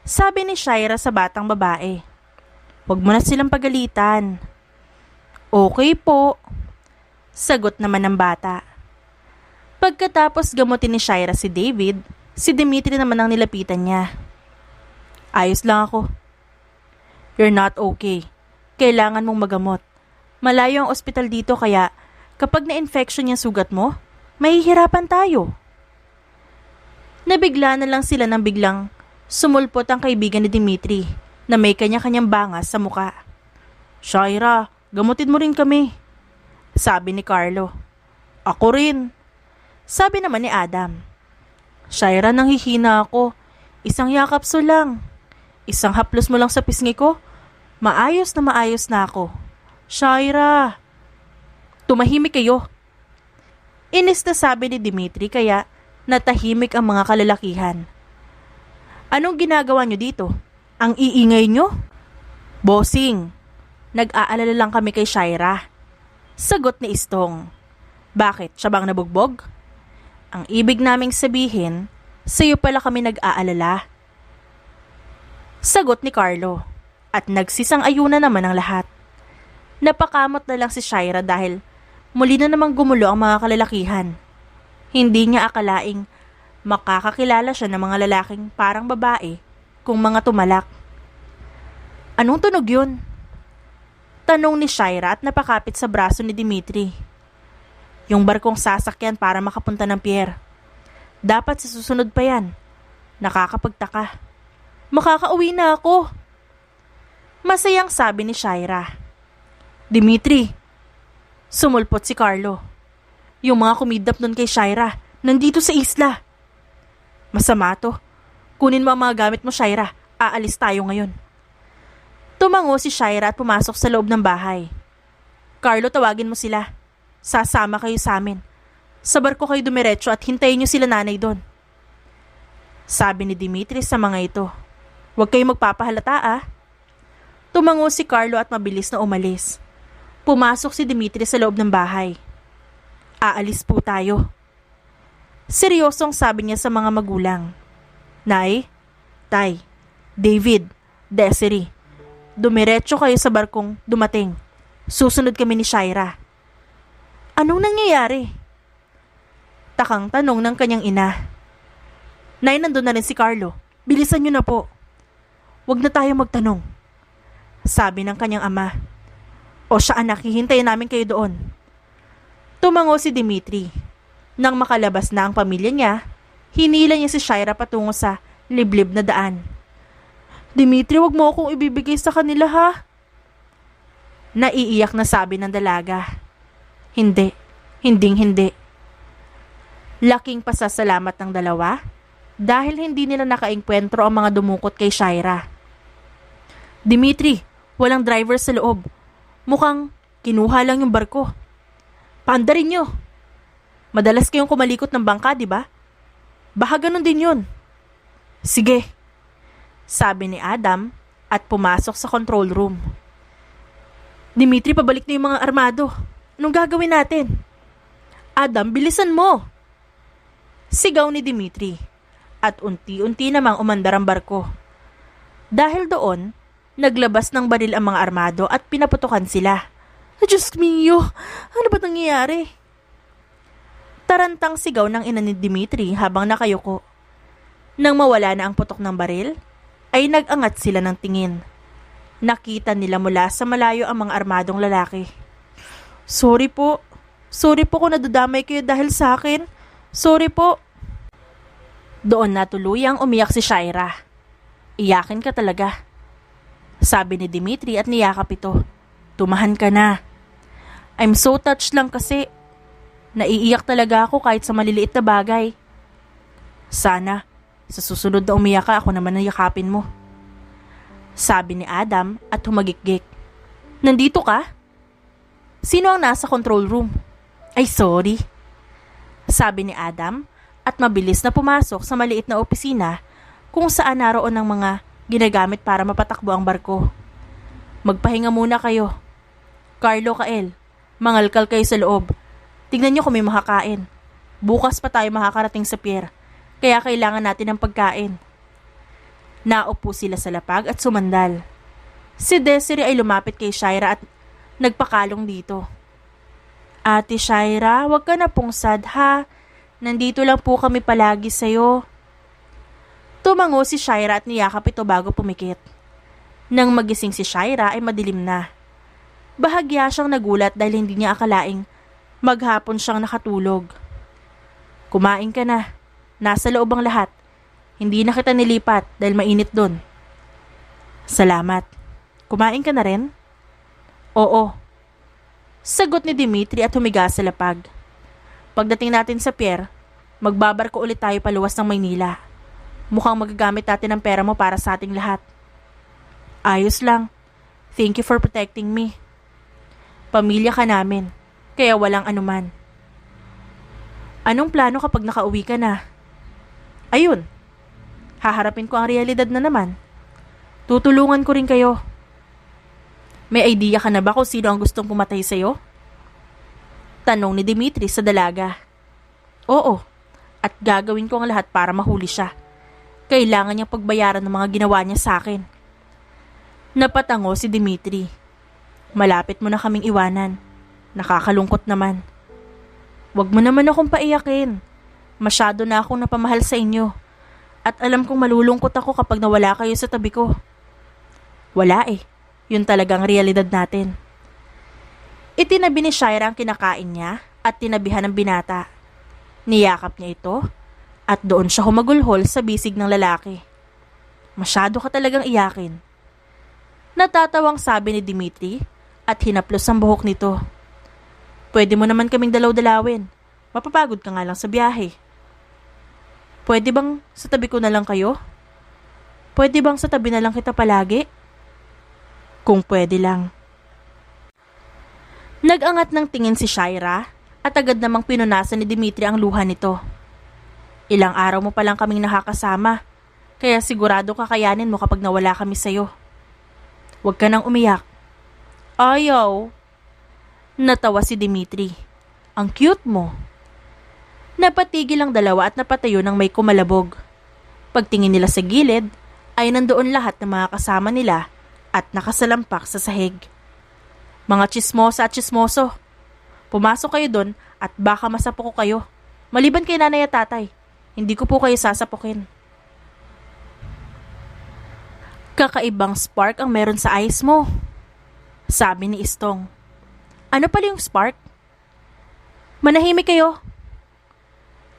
Sabi ni Shaira sa batang babae. Huwag mo na silang pagalitan. Okay po. Sagot naman ng bata. Pagkatapos gamutin ni Shaira si David, si Dimitri naman ang nilapitan niya. Ayos lang ako. You're not okay. Kailangan mong magamot. Malayo ang ospital dito kaya kapag na-infection yung sugat mo, mahihirapan tayo. Nabigla na lang sila nang biglang sumulpot ang kaibigan ni Dimitri na may kanya-kanyang bangas sa muka. Shaira, gamutin mo rin kami. Sabi ni Carlo. Ako rin. Sabi naman ni Adam. Shaira, nanghihina ako. Isang yakapso lang. Isang haplos mo lang sa pisngi ko. Maayos na ako. Shaira. Tumahimik kayo. Inis na sabi ni Dimitri kaya natahimik ang mga kalalakihan. Anong ginagawa nyo dito? Ang iingay nyo? Bossing, nag-aalala lang kami kay Shaira. Sagot ni Istong. Bakit? Siya bang nabugbog? Ang ibig naming sabihin, sa'yo pala kami nag-aalala. Sagot ni Carlo. At nagsisang-ayuna naman ang lahat. Napakamot na lang si Shaira dahil muli na namang gumulo ang mga kalalakihan. Hindi niya akalaing makakakilala siya ng mga lalaking parang babae kung mga tumalak. Anong tunog yun? Tanong ni Shaira at napakapit sa braso ni Dimitri. Yung barkong sasakyan para makapunta ng pier. Dapat sa susunod pa yan. Nakakapagtaka. Makakauwi na ako. Masayang sabi ni Shaira. Dimitri. Sumulpot si Carlo. Yung mga kumidnap nun kay Shaira, nandito sa isla. Masama to. Kunin mo ang mga gamit mo, Shaira. Aalis tayo ngayon. Tumango si Shaira at pumasok sa loob ng bahay. Carlo, tawagin mo sila. Sasama kayo sa amin. Sa barko kayo dumiretso at hintayin niyo sila nanay doon. Sabi ni Dimitri sa mga ito. Huwag kayo magpapahalata ah. Tumango si Carlo at mabilis na umalis. Pumasok si Dimitri sa loob ng bahay. Aalis po tayo. Seryosong sabi niya sa mga magulang. Nay, Tay, David, Desiree, dumiretso kayo sa barkong dumating. Susunod kami ni Shaira. Anong nangyayari? Takang tanong ng kanyang ina. Nay, nandun na rin si Carlo. Bilisan niyo na po. Huwag na tayo magtanong. Sabi ng kanyang ama. O siya anak, hihintayin namin kayo doon. Tumango si Dimitri. Nang makalabas na ang pamilya niya, hinila niya si Shaira patungo sa liblib na daan. Dimitri, wag mo akong ibibigay sa kanila ha? Naiiyak na sabi ng dalaga. Hindi, hindi. Laking pasasalamat ng dalawa dahil hindi nila nakaengkwentro ang mga dumukot kay Shaira. Dimitri, walang driver sa loob. Mukhang kinuha lang yung barko. Paandarin nyo. Madalas kayong kumalikot ng bangka, di ba? Baka ganun din yun. Sige, sabi ni Adam at pumasok sa control room. Dimitri, pabalik na yung mga armado. Anong gagawin natin? Adam, bilisan mo! Sigaw ni Dimitri at unti-unti namang umandar ang barko. Dahil doon, naglabas ng baril ang mga armado at pinaputukan sila. Diyos mio, ano ba nangyayari? Tarantang sigaw ng ina ni Dimitri habang nakayuko. Nang mawala na ang putok ng baril, ay nag-angat sila ng tingin. Nakita nila mula sa malayo ang mga armadong lalaki. Sorry po kung nadadamay kayo dahil sa akin. Sorry po. Doon na tuluyang umiyak si Shaira. Iyakin ka talaga, sabi ni Dimitri at niyakap ito. Tumahan ka na. I'm so touched lang kasi. Naiiyak talaga ako kahit sa maliliit na bagay. Sana, sa susunod na umiyak ka, ako naman ang yakapin mo, sabi ni Adam at humagikgik. Nandito ka? Sino ang nasa control room? Ay sorry, sabi ni Adam at mabilis na pumasok sa maliit na opisina kung saan naroon ang mga ginagamit para mapatakbo ang barko. Magpahinga muna kayo. Carlo, Kael, mangalkal kayo sa loob. Tignan nyo kung may makakain. Bukas pa tayo makakarating sa pier, kaya kailangan natin ng pagkain. Naupo sila sa lapag at sumandal. Si Desiree ay lumapit kay Shaira at nagpakalong dito. Ate Shaira, wag ka na pong sad ha. Nandito lang po kami palagi sa'yo. Tumango si Shaira at niyakap ito bago pumikit. Nang magising si Shaira ay madilim na. Bahagya siyang nagulat dahil hindi niya akalaing maghapon siyang nakatulog. Kumain ka na. Nasa loob ang lahat. Hindi na kita nilipat dahil mainit doon. Salamat. Kumain ka na rin? Oo. Sagot ni Dimitri at humiga sa lapag. Pagdating natin sa pier, magbabarko ulit tayo paluwas ng Maynila. Mukhang magagamit natin ang pera mo para sa ating lahat. Ayos lang. Thank you for protecting me. Pamilya ka namin, kaya walang anuman. Anong plano kapag nakauwi ka na? Ayun. Haharapin ko ang realidad na naman. Tutulungan ko rin kayo. May idea ka na ba kung sino ang gustong pumatay sa'yo? Tanong ni Dimitri sa dalaga. Oo, at gagawin ko ang lahat para mahuli siya. Kailangan niyang pagbayaran ng mga ginawa niya sa akin. Napatango si Dimitri. Malapit mo na kaming iwanan. Nakakalungkot naman. Huwag mo naman akong paiyakin. Masyado na akong napamahal sa inyo. At alam kong malulungkot ako kapag nawala kayo sa tabi ko. Wala eh. Yun talagang realidad natin. Itinabi ni Shaira ang kinakain niya at tinabihan ng binata. Niyakap niya ito at doon siya humagulhol sa bisig ng lalaki. Masyado ka talagang iyakin. Natatawang sabi ni Dimitri at hinaplos ang buhok nito. Pwede mo naman kaming dalaw-dalawin. Mapapagod ka nga lang sa biyahe. Pwede bang sa tabi ko na lang kayo? Pwede bang sa tabi na lang kita palagi? Kung pwede lang. Nag-angat ng tingin si Shaira at agad namang pinunasan ni Dimitri ang luha nito. Ilang araw mo pa lang kaming nakakasama, kaya sigurado kakayanin mo kapag nawala kami sa'yo. Huwag ka nang umiyak. Ayaw. Natawa si Dimitri. Ang cute mo. Napatigil ang dalawa at napatayo ng may kumalabog. Pagtingin nila sa gilid, ay nandoon lahat ng mga kasama nila at nakasalampak sa sahig. Mga tsismosa at tsismoso, pumasok kayo doon at baka masapok ko kayo. Maliban kay nanay at tatay, hindi ko po kayo sasapukin. Kakaibang spark ang meron sa eyes mo, sabi ni Istong. Ano pala yung spark? Manahimik kayo.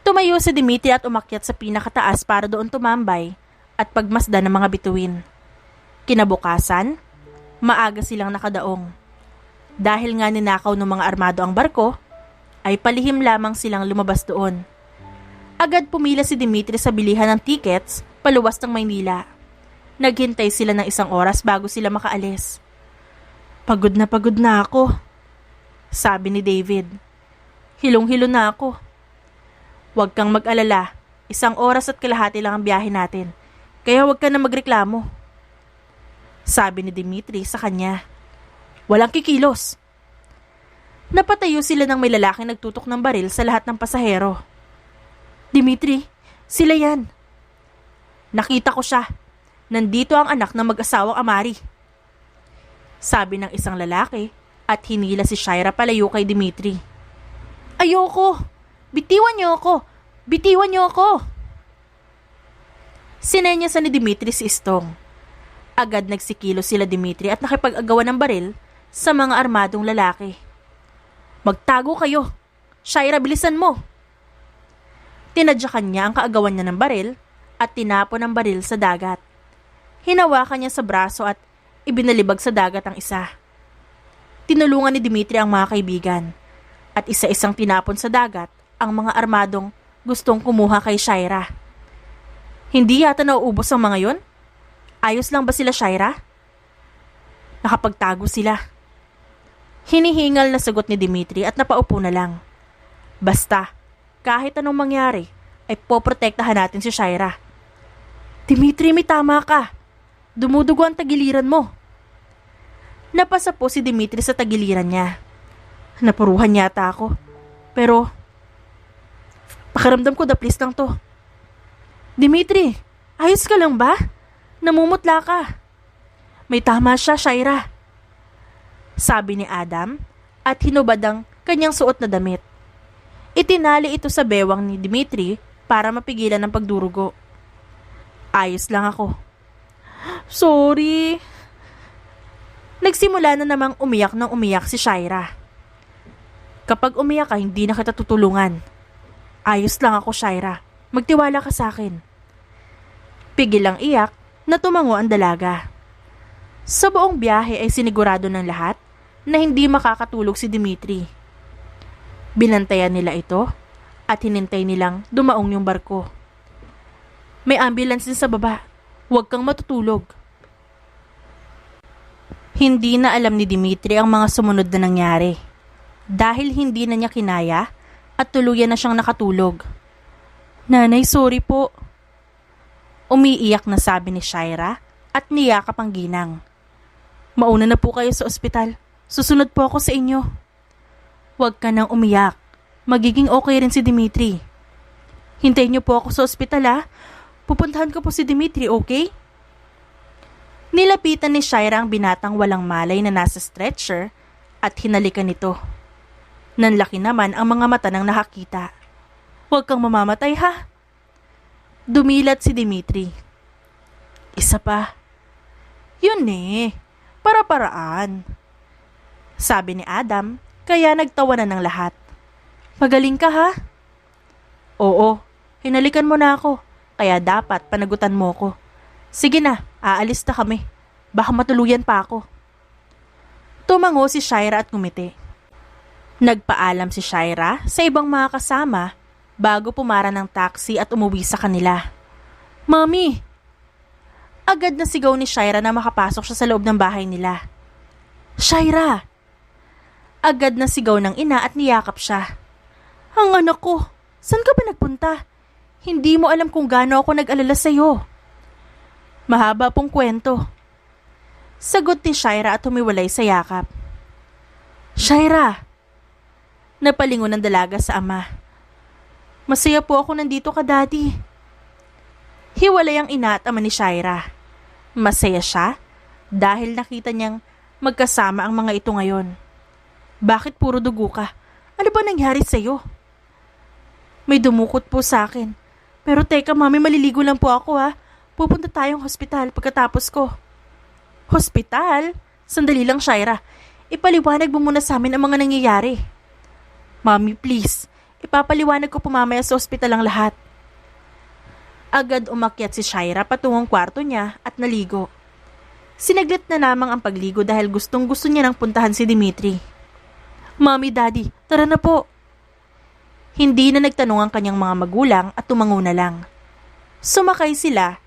Tumayo si Dimitri at umakyat sa pinakataas para doon tumambay at pagmasdan ng mga bituin. Kinabukasan, maaga silang nakadaong. Dahil nga ninakaw ng mga armado ang barko, ay palihim lamang silang lumabas doon. Agad pumila si Dimitri sa bilihan ng tickets paluwas ng Maynila. Naghintay sila ng 1 oras bago sila makaalis. Pagod na ako, sabi ni David. Hilong-hilo na ako. Huwag kang mag-alala, 1 oras at kalahati lang ang biyahe natin, kaya huwag ka na magreklamo, sabi ni Dimitri sa kanya. Walang kikilos. Napatayo sila ng may lalaking nagtutok ng baril sa lahat ng pasahero. Dimitri, sila yan. Nakita ko siya. Nandito ang anak ng mag-asawang Amari, sabi ng isang lalaki at hinila si Shaira palayo kay Dimitri. Ayoko! Bitiwan niyo ako! Bitiwan niyo ako! Sinenyasan ni Dimitri si Istong. Agad nagsikilo sila Dimitri at nakipag-agawan ng baril sa mga armadong lalaki. Magtago kayo! Shaira, bilisan mo! Tinadyakan niya ang kaagawan niya ng baril at tinapon ang baril sa dagat. Hinawakan niya sa braso at ibinalibag sa dagat ang isa. Tinulungan ni Dimitri ang mga kaibigan at isa-isang tinapon sa dagat ang mga armadong gustong kumuha kay Shaira. Hindi yata nauubos ang mga yon? Ayos lang ba sila, Shaira? Nakapagtago sila. Hinihingal na sagot ni Dimitri at napaupo na lang. Basta, kahit anong mangyari, ay poprotektahan natin si Shaira. Dimitri, may tama ka. Dumudugo ang tagiliran mo. Napasa po si Dimitri sa tagiliran niya. Napuruhan yata ako. Pero, pakiramdam ko daplis lang to. Dimitri, ayos ka lang ba? Namumutla ka. May tama siya, Shaira, sabi ni Adam at hinubad ang kanyang suot na damit. Itinali ito sa bewang ni Dimitri para mapigilan ang pagdurugo. Ayos lang ako. Sorry. Nagsimula na namang umiyak ng umiyak si Shaira. Kapag umiyak ka, hindi na kita tutulungan. Ayos lang ako, Shaira. Magtiwala ka sa akin. Pigil ang iyak na tumango ang dalaga. Sa buong biyahe ay sinigurado ng lahat na hindi makakatulog si Dimitri. Binantayan nila ito at hinintay nilang dumaong yung barko. May ambulance din sa baba. Huwag kang matutulog. Hindi na alam ni Dimitri ang mga sumunod na nangyari dahil hindi na niya kinaya at tuluyan na siyang nakatulog. Nanay, sorry po. Umiiyak na sabi ni Shaira at niyakap ang ginang. Mauna na po kayo sa ospital. Susunod po ako sa inyo. Huwag ka nang umiyak. Magiging okay rin si Dimitri. Hintayin niyo po ako sa ospital, ha? Pupuntahan ko po si Dimitri, okay? Nilapitan ni Shaira ang binatang walang malay na nasa stretcher at hinalikan nito. Nanlaki naman ang mga mata ng nakakita. Huwag kang mamamatay, ha? Dumilat si Dimitri. Isa pa. Yun para-paraan, sabi ni Adam, kaya nagtawanan ng lahat. Magaling ka, ha? Oo, hinalikan mo na ako. Kaya dapat panagutan mo ko. Sige na, aalis na kami. Baka matuluyan pa ako. Tumango si Shaira at ngumiti. Nagpaalam si Shaira sa ibang mga kasama bago pumara ng taxi at umuwi sa kanila. Mami! Agad na sigaw ni Shaira na makapasok siya sa loob ng bahay nila. Shaira! Agad na sigaw ng ina at niyakap siya. Ang anak ko, saan ka ba nagpunta? Hindi mo alam kung gaano ako nag-alala sa'yo. Mahaba pong kwento. Sagot ni Shaira at humiwalay sa yakap. Shaira! Napalingon ng dalaga sa ama. Masaya po ako nandito ka, Daddy. Hiwalay ang ina at ama ni Shaira. Masaya siya dahil nakita niyang magkasama ang mga ito ngayon. Bakit puro dugo ka? Ano ba nangyari sa'yo? May dumukot po sa akin. Pero teka, Mami, maliligo lang po ako, ha. Pupunta tayong hospital pagkatapos ko. Hospital? Sandali lang, Shaira. Ipaliwanag mo muna sa amin ang mga nangyayari. Mami, please. Ipapaliwanag ko po mamaya sa hospital ang lahat. Agad umakyat si Shaira patungong kwarto niya at naligo. Sinaglit na lamang ang pagligo dahil gustong-gusto niya nang puntahan si Dimitri. Mami, Daddy, tara na po. Hindi na nagtanong ang kanyang mga magulang at tumango na lang. Sumakay sila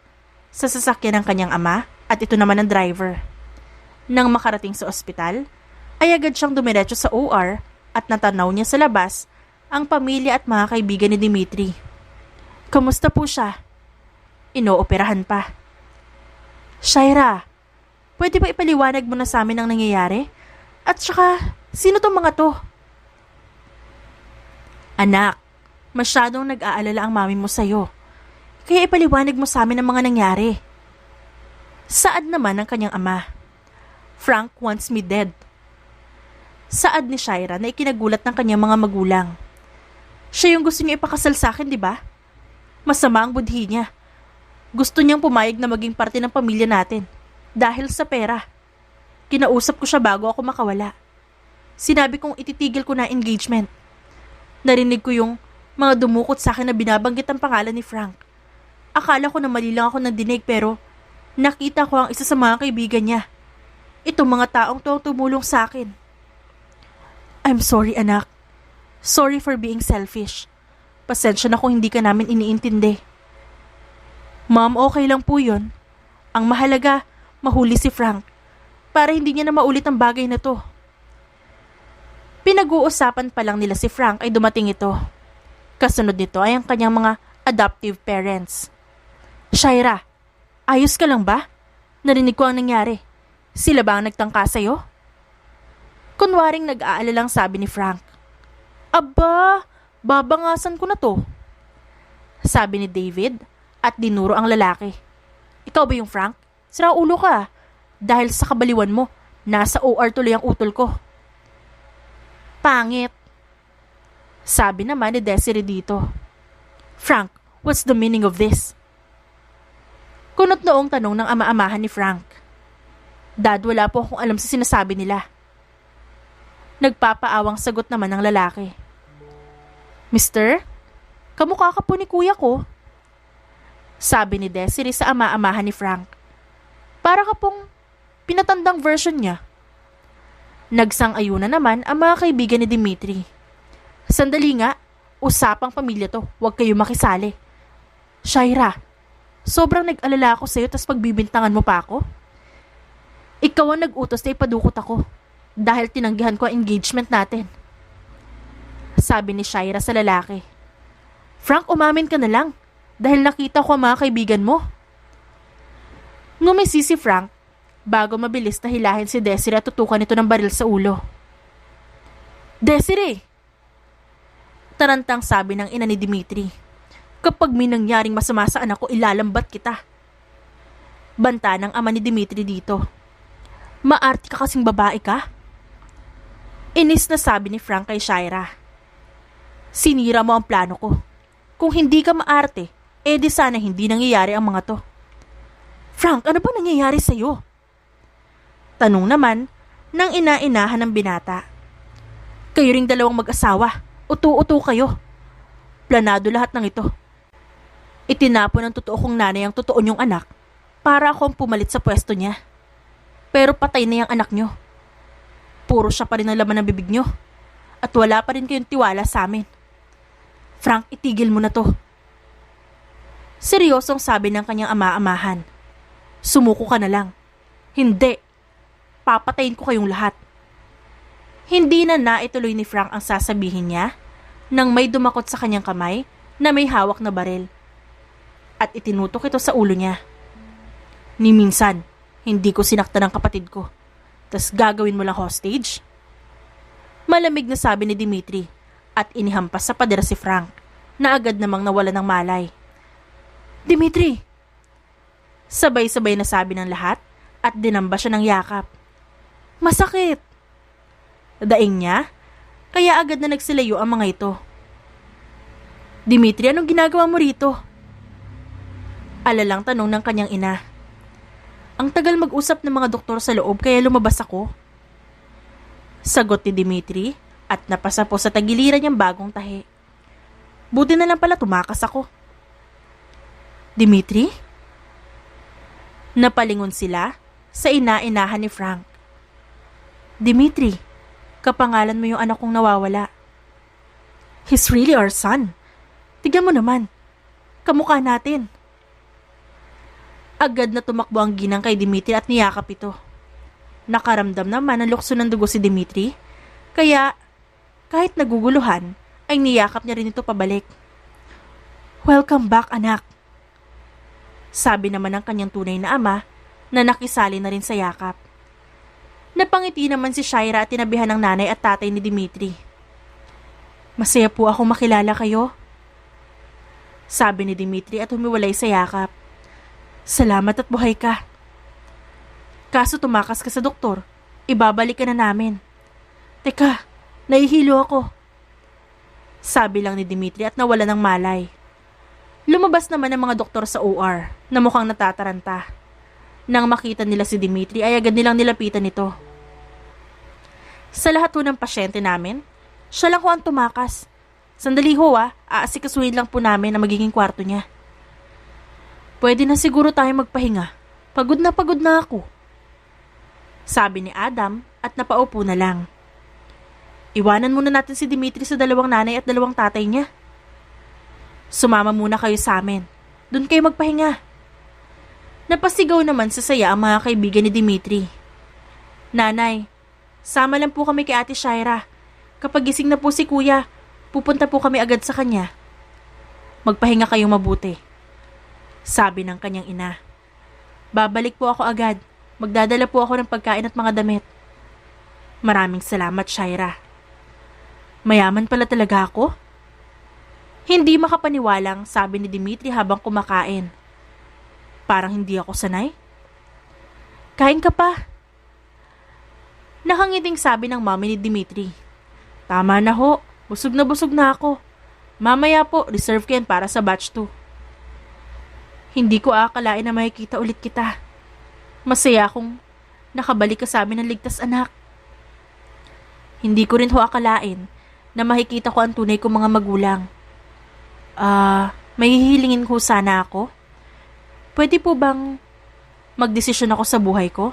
sa sasakyan ng kanyang ama at ito naman ang driver. Nang makarating sa ospital, ay agad siyang dumiretso sa OR at natanaw niya sa labas ang pamilya at mga kaibigan ni Dimitri. Kamusta po siya? Inooperahan pa. Shaira, pwede ba ipaliwanag mo na sa amin ang nangyayari? At saka, sino tong mga to? Anak, masyadong nag-aalala ang mami mo sa'yo. Kaya ipaliwanag mo sa amin ang mga nangyari. Saad naman ng kanyang ama. Frank wants me dead. Saad ni Shaira na ikinagulat ng kanyang mga magulang. Siya yung gusto niya ipakasal sa akin, di ba? Masama ang budhi niya. Gusto niyang pumayag na maging parte ng pamilya natin. Dahil sa pera. Kinausap ko siya bago ako makawala. Sinabi kong ititigil ko na engagement. Narinig ko yung mga dumukot sa akin na binabanggit ang pangalan ni Frank. Akala ko na mali lang ako ng dinig pero nakita ko ang isa sa mga kaibigan niya. Itong mga taong to ang tumulong sa akin. I'm sorry, anak. Sorry for being selfish. Pasensya na kung hindi ka namin iniintindi. Ma'am, okay lang po yun. Ang mahalaga, mahuli si Frank. Para hindi niya na maulit ang bagay na to. Pinag-uusapan pa lang nila si Frank ay dumating ito. Kasunod nito ay ang kanyang mga adoptive parents. Shaira, ayos ka lang ba? Narinig ko ang nangyari. Sila ba ang nagtangka sa'yo? Kunwaring nag-aalalang sabi ni Frank. Aba, babangasan ko na to. Sabi ni David at dinuro ang lalaki. Ikaw ba yung Frank? Sira ulo ka. Dahil sa kabaliwan mo, nasa OR tuloy ang utol ko. Pangit. Sabi naman ni Desiree dito. Frank, what's the meaning of this? Kunot noong tanong ng ama-amahan ni Frank. Dad, wala po akong alam sa sinasabi nila. Nagpapaawang sagot naman ng lalaki. Mister, kamukha ka po ni kuya ko. Sabi ni Desiree sa ama-amahan ni Frank. Para ka pong pinatandang version niya. Nagsang-ayuna naman ang mga kaibigan ni Dimitri. Sandali nga, usapang pamilya to, huwag kayo makisali. Shaira, sobrang nag-alala ako sa'yo tas pagbibintangan mo pa ako. Ikaw ang nag-utos na ipadukot ako dahil tinanggihan ko ang engagement natin. Sabi ni Shaira sa lalaki. Frank, umamin ka na lang dahil nakita ko ang mga kaibigan mo. Ngumisi si Frank bago mabilis na hilahin si Desiree at tutukan ito ng baril sa ulo. Desiree! Tarantang sabi ng ina ni Dimitri. Kapag may nangyaring masama sa anak ko, ilalambat kita. Banta ng ama ni Dimitri dito. Maarte ka kasing babae ka? Inis na sabi ni Frank kay Shaira. Sinira mo ang plano ko. Kung hindi ka maarte, di sana hindi nangyayari ang mga to. Frank, ano ba nangyayari sa'yo? Tanong naman ng ina-inahan ng binata. Kayo ring dalawang mag-asawa. Utu-utu kayo. Planado lahat ng ito. Itinapon ng totoo kong nanay ang totoo niyong anak para akong pumalit sa pwesto niya. Pero patay na yung anak niyo. Puro siya pa rin ang laman ng bibig niyo. At wala pa rin kayong tiwala sa amin. Frank, itigil mo na to. Seryosong sabi ng kanyang ama-amahan. Sumuko ka na lang. Hindi. Papatayin ko kayong lahat. Hindi na naituloy ni Frank ang sasabihin niya nang may dumakot sa kanyang kamay na may hawak na baril. At itinutok ito sa ulo niya. Ni minsan, hindi ko sinaktan ang kapatid ko. Tas gagawin mo lang hostage? Malamig na sabi ni Dimitri at inihampas sa pader si Frank na agad namang nawala ng malay. Dimitri! Sabay-sabay na sabi ng lahat at dinamba siya ng yakap. Masakit! Daing niya, kaya agad na nagsilayo ang mga ito. Dimitri, anong ginagawa mo rito? Alalang tanong ng kanyang ina. Ang tagal mag-usap ng mga doktor sa loob kaya lumabas ako. Sagot ni Dimitri at napasa po sa tagiliran niyang bagong tahi. Buti na lang pala tumakas ako. Dimitri? Napalingon sila sa ina-inahan ni Frank. Dimitri, kapangalan mo yung anak kong nawawala. He's really our son. Tignan mo naman. Kamukha natin. Agad na tumakbo ang ginang kay Dimitri at niyakap ito. Nakaramdam naman ng lukso ng dugo si Dimitri, kaya kahit naguguluhan, ay niyakap niya rin ito pabalik. "Welcome back, anak," sabi naman ng kanyang tunay na ama na nakisali na rin sa yakap. Napangiti naman si Shaira at tinabihan ng nanay at tatay ni Dimitri. "Masaya po ako makilala kayo," sabi ni Dimitri at humiwalay sa yakap. "Salamat at buhay ka. Kaso tumakas ka sa doktor, ibabalik ka na namin." "Teka, nahihilo ako," sabi lang ni Dimitri at nawala ng malay. Lumabas naman ang mga doktor sa OR na mukhang natataranta. Nang makita nila si Dimitri ay agad nilang nilapitan ito. "Sa lahat ho ng pasyente namin, siya lang ho ang tumakas. Sandali ho aasikasuhin lang po namin ang magiging kwarto niya." "Pwede na siguro tayo magpahinga. Pagod na ako," sabi ni Adam at napaupo na lang. "Iwanan muna natin si Dimitri sa dalawang nanay at dalawang tatay niya. Sumama muna kayo sa amin. Doon kayo magpahinga." Napasigaw naman sa saya ang mga kaibigan ni Dimitri. "Nanay, sama lang po kami kay Ate Shaira. Kapag gising na po si Kuya, pupunta po kami agad sa kanya. Magpahinga kayong mabuti," sabi ng kanyang ina. "Babalik po ako agad. Magdadala po ako ng pagkain at mga damit." "Maraming salamat, Shaira." "Mayaman pala talaga ako?" Hindi makapaniwalang sabi ni Dimitri habang kumakain. "Parang hindi ako sanay." "Kain ka pa." Nakangiting sabi ng mami ni Dimitri. "Tama na ho, busog na ako. Mamaya po, reserve ko yan para sa batch 2. Hindi ko akalain na makikita ulit kita. Masaya akong nakabalik ka sa amin ng ligtas, anak." "Hindi ko rin ho akalain na makikita ko ang tunay kong mga magulang. May hihilingin ko sana ako. Pwede po bang magdesisyon ako sa buhay ko?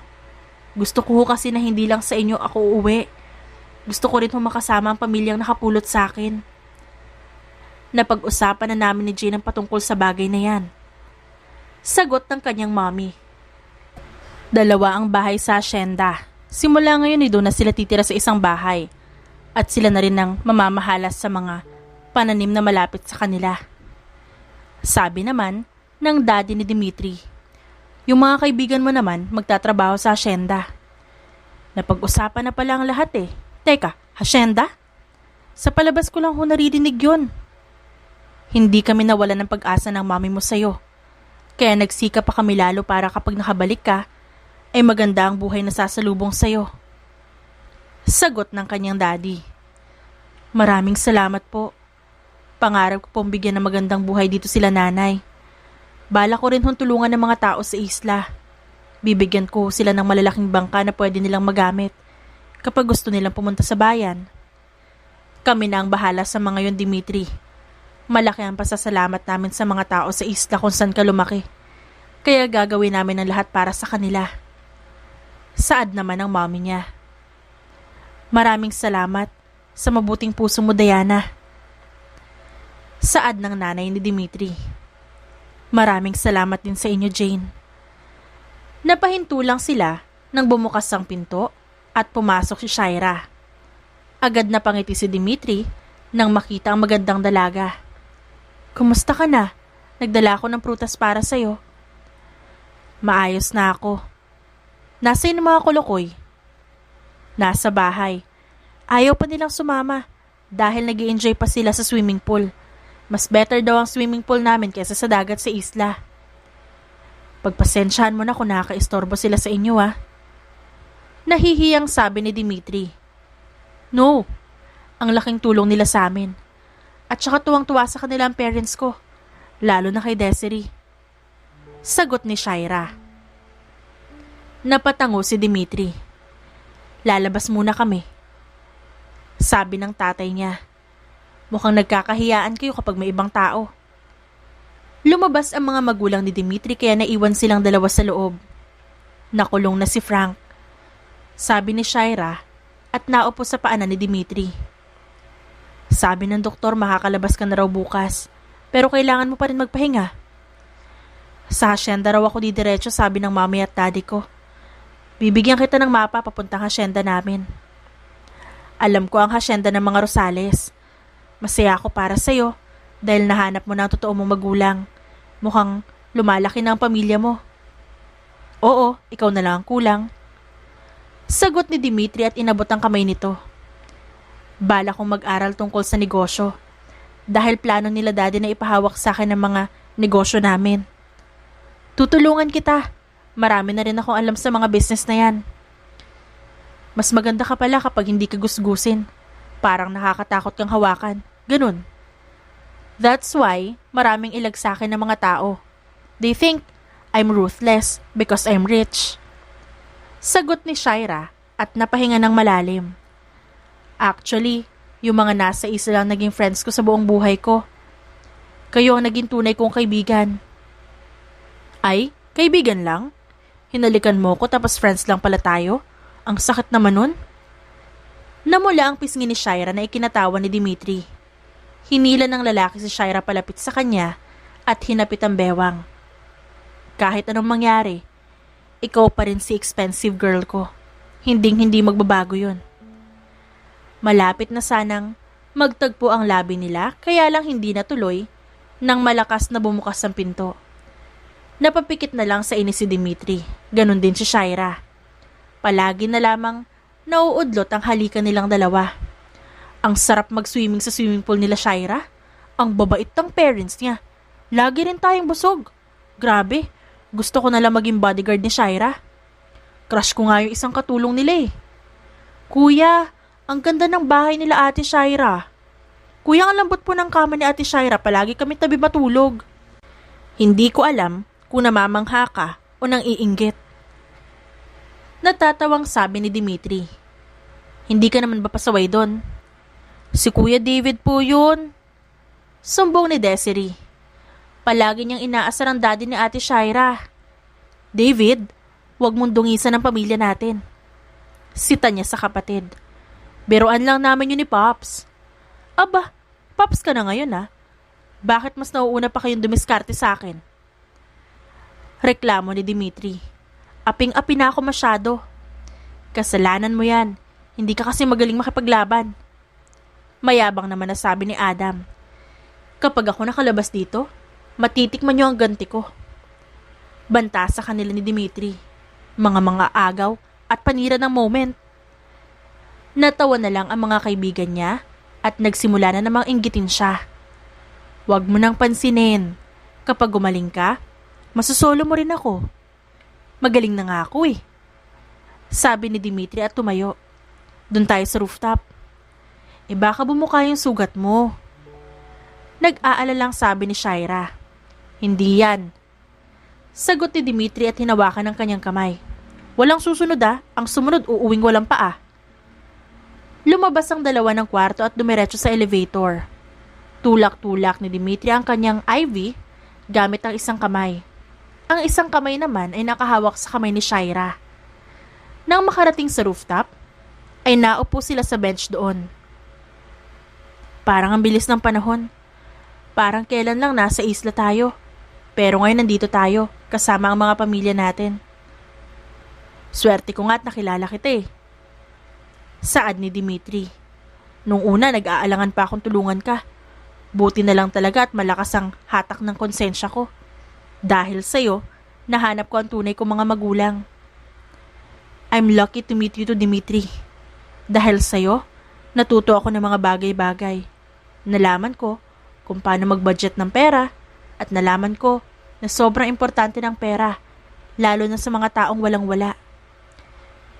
Gusto ko ho kasi na hindi lang sa inyo ako uuwi. Gusto ko rin ho makasama ang pamilyang nakapulot sa akin." Napag-usapan na namin ni Jane ang patungkol sa bagay na yan. Sagot ng kanyang mommy. 2 ang bahay sa asyenda. Simula ngayon ay doon na sila titira sa isang bahay. At sila na rin ang mamamahalas sa mga pananim na malapit sa kanila. Sabi naman ng daddy ni Dimitri, "Yung mga kaibigan mo naman magtatrabaho sa asyenda." Napag-usapan na pala ang lahat eh. "Teka, asyenda? Sa palabas ko lang ho naririnig yun." "Hindi kami nawalan ng pag-asa ng mami mo sa'yo. Kaya nagsikap pa kami lalo para kapag nakabalik ka, ay maganda ang buhay na sasalubong sa'yo." Sagot ng kanyang daddy. "Maraming salamat po. Pangarap ko pong bigyan ng magandang buhay dito sila nanay. Bala ko rin hong tulungan ng mga tao sa isla. Bibigyan ko sila ng malalaking bangka na pwede nilang magamit kapag gusto nilang pumunta sa bayan. Kami na ang bahala sa mga yon, Dimitri. Malaki ang pasasalamat namin sa mga tao sa isla kung saan ka lumaki. Kaya gagawin namin ang lahat para sa kanila." Saad naman ang mommy niya. "Maraming salamat sa mabuting puso mo, Diana." Saad ng nanay ni Dimitri. "Maraming salamat din sa inyo, Jane." Napahinto lang sila nang bumukas ang pinto at pumasok si Shaira. Agad na pangiti si Dimitri nang makita ang magandang dalaga. "Kumusta ka na? Nagdala ako ng prutas para sa'yo." "Maayos na ako. Nasaan ang mga kolokoy?" "Nasa bahay. Ayaw pa nilang sumama dahil nag-i-enjoy pa sila sa swimming pool. Mas better daw ang swimming pool namin kaysa sa dagat sa isla." "Pagpasensyahan mo na kung nakaka-istorbo sila sa inyo Nahihiyang sabi ni Dimitri. "No, ang laking tulong nila sa amin. At saka tuwang-tuwa sa kanila ang parents ko, lalo na kay Desiree." Sagot ni Shaira. Napatango si Dimitri. "Lalabas muna kami," sabi ng tatay niya. "Mukhang nagkakahiyaan kayo kapag may ibang tao." Lumabas ang mga magulang ni Dimitri kaya naiwan silang dalawa sa loob. Nakulong na si Frank, sabi ni Shaira at naupo sa paanan ni Dimitri. "Sabi ng doktor makakalabas ka na raw bukas, pero kailangan mo pa rin magpahinga." Sa hasyenda raw ako didiretso, sabi ng mami at daddy ko. Bibigyan kita ng mapa papuntang hasyenda namin. Alam ko ang hasyenda ng mga Rosales. Masaya ako para sa'yo dahil nahanap mo na ang totoo mong magulang. Mukhang lumalaki na ang pamilya mo. Oo, ikaw na lang ang kulang. Sagot ni Dimitri at inabot ang kamay nito. Bala kong mag-aral tungkol sa negosyo dahil plano nila daddy na ipahawak sa akin ang mga negosyo namin. Tutulungan kita. Marami na rin akong alam sa mga business na yan. Mas maganda ka pala kapag hindi ka gusgusin. Parang nakakatakot kang hawakan. Ganun. That's why maraming ilag sa akin ng mga tao. They think I'm ruthless because I'm rich. Sagot ni Shaira at napahinga ng malalim. Actually, yung mga nasa isla lang naging friends ko sa buong buhay ko. Kayo ang naging tunay kong kaibigan. Ay, kaibigan lang? Hinalikan mo ko tapos friends lang pala tayo? Ang sakit naman nun. Namula ang pisngi ni Shaira na ikinatawa ni Dimitri. Hinila ng lalaki si Shaira palapit sa kanya at hinapit ang bewang. Kahit anong mangyari, ikaw pa rin si expensive girl ko. Hinding-hindi magbabago yun. Malapit na sanang magtagpo ang labi nila kaya lang hindi natuloy nang malakas na bumukas ang pinto. Napapikit na lang sa inis si Dimitri. Ganon din si Shaira. Palagi na lamang nauudlot ang halikan nilang dalawa. Ang sarap mag-swimming sa swimming pool nila Shaira. Ang babait ng parents niya. Lagi rin tayong busog. Grabe, gusto ko na lang maging bodyguard ni Shaira. Crush ko nga yung isang katulong nila eh. Kuya, ang ganda ng bahay nila Ate Shaira. Kuya, ang lambot po ng kama ni Ate Shaira. Palagi kami tabi matulog. Hindi ko alam kung namamangha ka o nang iinggit. Natatawang sabi ni Dimitri. Hindi ka naman ba pasaway doon? Si Kuya David po yun. Sumbong ni Desiree. Palagi niyang inaasar ang daddy ni Ate Shaira. David, huwag mong dungisan ang pamilya natin. Sita niya sa kapatid. Biruan lang namin yun ni Pops. Aba, Pops ka na ngayon ah. Bakit mas nauuna pa kayong dumiskarte sa akin? Reklamo ni Dimitri. Aping-api na ako masyado. Kasalanan mo yan. Hindi ka kasi magaling makipaglaban. Mayabang naman na sabi ni Adam. Kapag ako nakalabas dito, matitikman niyo ang ganti ko. Banta sa kanila ni Dimitri. Mga agaw at panira ng moment. Natawa na lang ang mga kaibigan niya at nagsimula na namang inggitin siya. Huwag mo nang pansinin. Kapag gumaling ka, masusolo mo rin ako. Magaling na nga ako eh. Sabi ni Dimitri at tumayo. Doon tayo sa rooftop. Baka bumuka yung sugat mo. Nag-aalalang sabi ni Shaira. Hindi yan. Sagot ni Dimitri at hinawakan ng kanyang kamay. Walang susunod ah. Ang sumunod uuwing walang paa. Lumabas ang dalawa ng kwarto at dumiretso sa elevator. Tulak-tulak ni Dimitri ang kanyang IV gamit ang isang kamay. Ang isang kamay naman ay nakahawak sa kamay ni Shaira. Nang makarating sa rooftop, ay naupo sila sa bench doon. Parang ang bilis ng panahon. Parang kailan lang nasa isla tayo. Pero ngayon nandito tayo, kasama ang mga pamilya natin. Swerte ko nga at nakilala kita eh. Saad ni Dimitri. Nung una nag-aalangan pa akong tulungan ka. Buti na lang talaga at malakas ang hatak ng konsensya ko. Dahil sa'yo, nahanap ko ang tunay kong mga magulang. I'm lucky to meet you to Dimitri. Dahil sa'yo, natuto ako ng mga bagay-bagay. Nalaman ko kung paano mag-budget ng pera at nalaman ko na sobrang importante ng pera, lalo na sa mga taong walang-wala.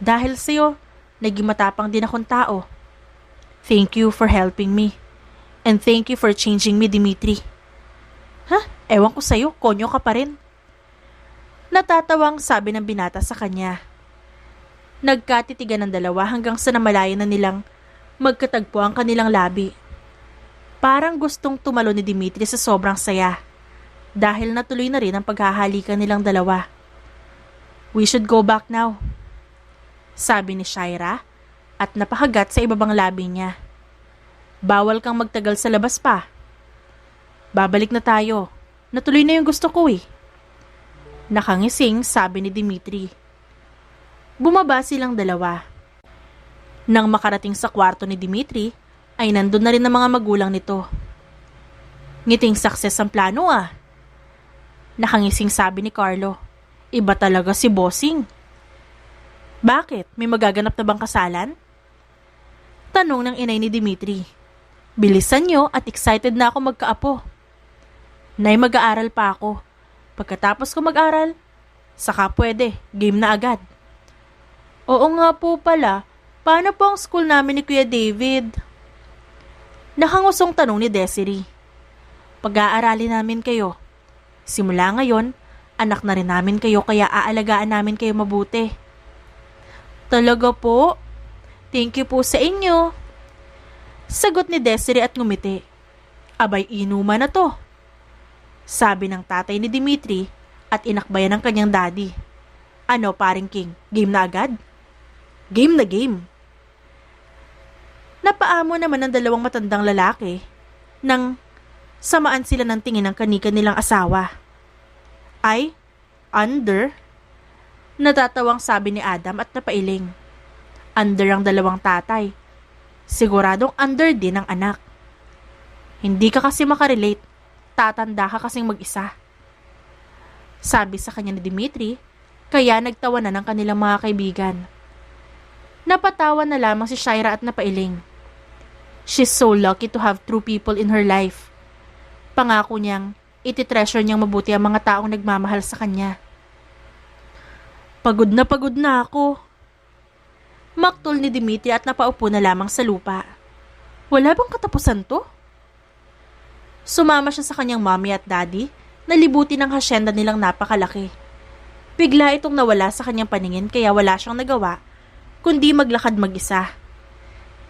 Dahil sa'yo, naging matapang din akong tao. Thank you for helping me. And thank you for changing me, Dimitri. Ewan ko sa'yo, konyo ka pa rin. Natatawang sabi ng binata sa kanya. Nagkatitigan ng dalawa hanggang sa namalayan na nilang magkatagpo ang kanilang labi. Parang gustong tumalo ni Dimitri sa sobrang saya dahil natuloy na rin ang paghahalikan nilang dalawa. We should go back now, sabi ni Shaira at napakagat sa ibabang labi niya. Bawal kang magtagal sa labas pa. Babalik na tayo. Natuloy na yung gusto ko eh. Nakangising sabi ni Dimitri. Bumaba silang dalawa. Nang makarating sa kwarto ni Dimitri, ay nandun na rin ang mga magulang nito. Ngiting success ang plano ah. Nakangising sabi ni Carlo. Iba talaga si Bossing. Bakit? May magaganap na bang kasalan? Tanong ng inay ni Dimitri. Bilisan nyo at excited na ako magkaapo. Nay, mag-aaral pa ako. Pagkatapos ko mag-aral, saka pwede, game na agad. Oo nga po pala, paano po ang school namin ni Kuya David? Nakangusong tanong ni Desiree. Pag-aaralin namin kayo. Simula ngayon, anak na rin namin kayo kaya aalagaan namin kayo mabuti. Talaga po? Thank you po sa inyo. Sagot ni Desiree at ngumiti. Abay, inuman na to. Sabi ng tatay ni Dimitri at inakbayan ng kanyang daddy. Ano, paring King? Game na agad? Game na game. Napaamo naman ng dalawang matandang lalaki nang samaan sila ng tingin ng kanika nilang asawa. Ay, under? Natatawang sabi ni Adam at napailing. Under ang dalawang tatay. Siguradong under din ang anak. Hindi ka kasi makarelate. Tatanda ka kasing mag-isa. Sabi sa kanya ni Dimitri, kaya nagtawa na ng kanilang mga kaibigan. Napatawa na lamang si Shaira at napailing. She's so lucky to have true people in her life. Pangako niyang, ititreasure niyang mabuti ang mga taong nagmamahal sa kanya. Pagod na ako. Maktol ni Dimitri at napaupo na lamang sa lupa. Wala bang katapusan to? Sumama siya sa kanyang mommy at daddy na libutin ang hasyenda nilang napakalaki. Bigla itong nawala sa kanyang paningin kaya wala siyang nagawa kundi maglakad mag-isa.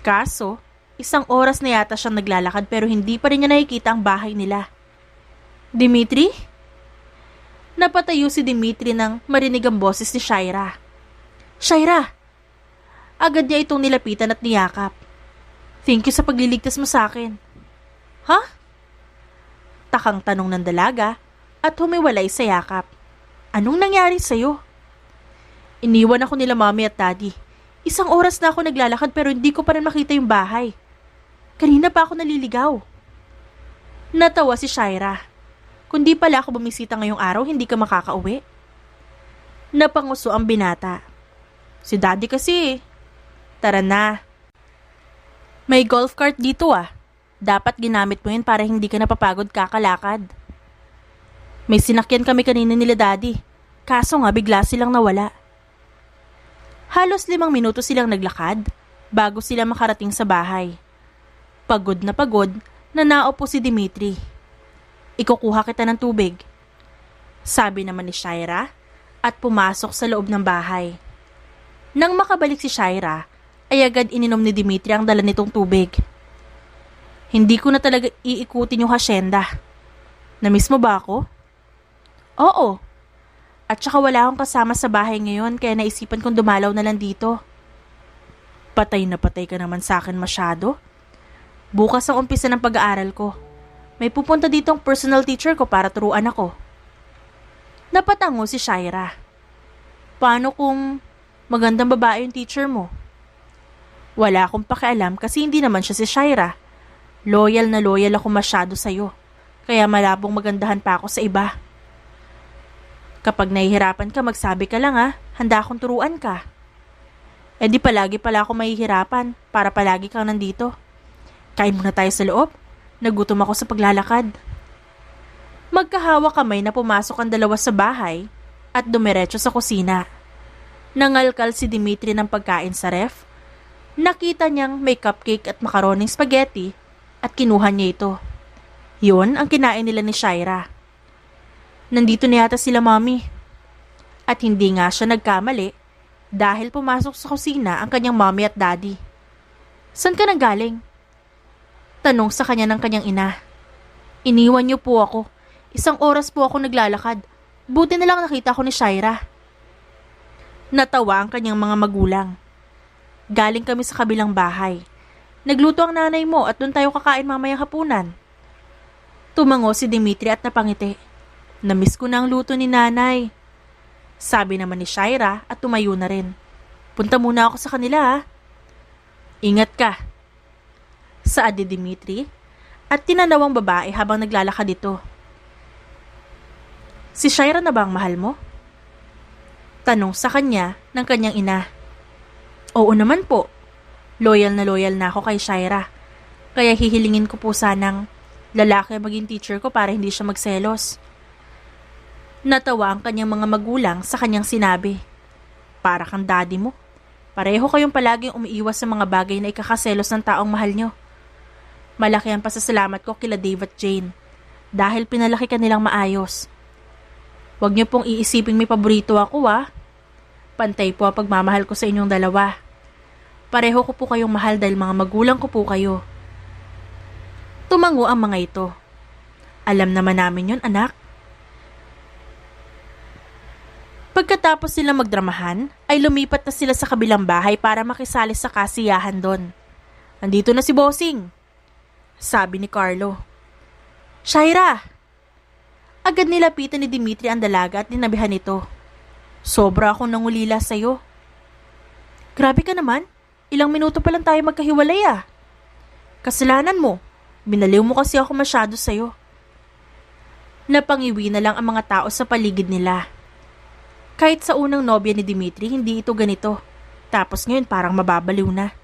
Kaso, 1 oras na yata siyang naglalakad pero hindi pa rin niya nakikita ang bahay nila. Dimitri? Napatayo si Dimitri nang marinig ang boses ni Shaira. Shaira! Agad niya itong nilapitan at niyakap. Thank you sa pagliligtas mo sa akin. Ha? Takang tanong ng dalaga at humiwalay sa yakap. Anong nangyari sa'yo? Iniwan ako nila mommy at daddy. 1 oras na ako naglalakad pero hindi ko pa rin makita yung bahay. Kanina pa ako naliligaw. Natawa si Shaira. Kung di pala ako bumisita ngayong araw, hindi ka makakauwi. Napanguso ang binata. Si daddy kasi. Tara na. May golf cart dito ah. Dapat ginamit mo yun para hindi ka napapagod kakalakad. May sinakyan kami kanina nila daddy. Kaso nga bigla silang nawala. Halos 5 minuto silang naglakad bago sila makarating sa bahay. Pagod na naupo si Dimitri. Ikukuha kita ng tubig. Sabi naman ni Shaira at pumasok sa loob ng bahay. Nang makabalik si Shaira, ay agad ininom ni Dimitri ang dala nitong tubig. Hindi ko na talaga iikutin yung hasyenda. Namiss mo ba ako? Oo. At saka wala akong kasama sa bahay ngayon kaya naisipan kong dumalaw na lang dito. Patay na patay ka naman sa akin masyado. Bukas ang umpisa ng pag-aaral ko. May pupunta dito ang personal teacher ko para turuan ako. Napatango si Shaira. Paano kung magandang babae yung teacher mo? Wala akong pakialam kasi hindi naman siya si Shaira. Loyal na loyal ako masyado sa'yo. Kaya malabong magandahan pa ako sa iba. Kapag nahihirapan ka, magsabi ka lang ha. Handa akong turuan ka. Eh di palagi pala ako mahihirapan para palagi kang nandito. Kain muna tayo sa loob. Nagutom ako sa paglalakad. Magkahawa kamay na pumasok ang dalawa sa bahay at dumiretso sa kusina. Nangalkal si Dimitri ng pagkain sa ref. Nakita niyang may cupcake at makaroning spaghetti at kinuha niya ito. Yun ang kinain nila ni Shaira. Nandito na yata sila mommy. At hindi nga siya nagkamali dahil pumasok sa kusina ang kanyang mommy at daddy. Saan ka nanggaling? Tanong sa kanya ng kanyang ina. Iniwan niyo po ako. 1 oras po ako naglalakad. Buti na lang nakita ko ni Shaira. Natawa ang kanyang mga magulang. Galing kami sa kabilang bahay. Nagluto ang nanay mo at doon tayo kakain mamayang hapunan. Tumango si Dimitri at napangiti. Namiss ko na ang luto ni nanay. Sabi naman ni Shaira at tumayo na rin. Punta muna ako sa kanila ha. Ingat ka. Saad ni Dimitri at tinanaw ang babae habang naglalakad ito. Si Shaira na ba ang mahal mo? Tanong sa kanya ng kanyang ina. Oo naman po. Loyal na ako kay Shaira. Kaya hihilingin ko po sanang lalaki maging teacher ko para hindi siya magselos. Natawa ang kanyang mga magulang sa kanyang sinabi. Para kang daddy mo. Pareho kayong palaging umiiwas sa mga bagay na ikakaselos ng taong mahal nyo. Malaki ang pasasalamat ko kila Dave at Jane dahil pinalaki ka nilang maayos. Huwag niyo pong iisiping may paborito ako Pantay po ang pagmamahal ko sa inyong dalawa. Pareho ko po kayong mahal dahil mga magulang ko po kayo. Tumango ang mga ito. Alam naman namin yun, anak. Pagkatapos sila magdramahan, ay lumipat na sila sa kabilang bahay para makisali sa kasiyahan doon. Andito na si Bossing, sabi ni Carlo. Shaira! Agad nilapitan ni Dimitri ang dalaga at dinabihan ito. Sobra akong nangulila sa'yo. Grabe ka naman, ilang minuto pa lang tayo magkahiwalay Kasalanan mo, binaliw mo kasi ako masyado sa'yo. Napangiwi na lang ang mga tao sa paligid nila. Kahit sa unang nobya ni Dimitri, hindi ito ganito. Tapos ngayon parang mababaliw na.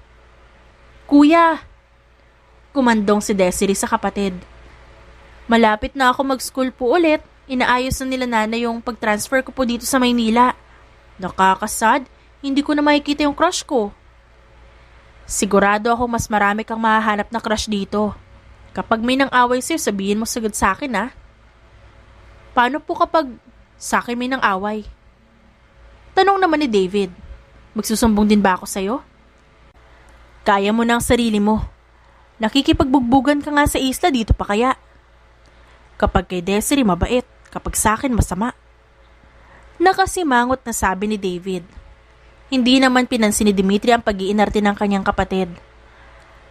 Kuya! Kumandong si Desiree sa kapatid. Malapit na ako mag-school po ulit. Inaayos na nila nanay yung pag-transfer ko po dito sa Maynila. Nakakasad, hindi ko na makikita yung crush ko. Sigurado ako mas marami kang mahahanap na crush dito. Kapag may nang away sa'yo, sabihin mo sagad sa akin Paano po kapag sa akin may nang away? Tanong naman ni David, magsusumbong din ba ako sa'yo? Kaya mo na ang sarili mo. Nakikipagbugbugan ka nga sa isla, dito pa kaya? Kapag kay Desiree mabait, kapag sa akin masama. Nakasimangot na sabi ni David. Hindi naman pinansin ni Dimitri ang pag-iinarte ng kanyang kapatid.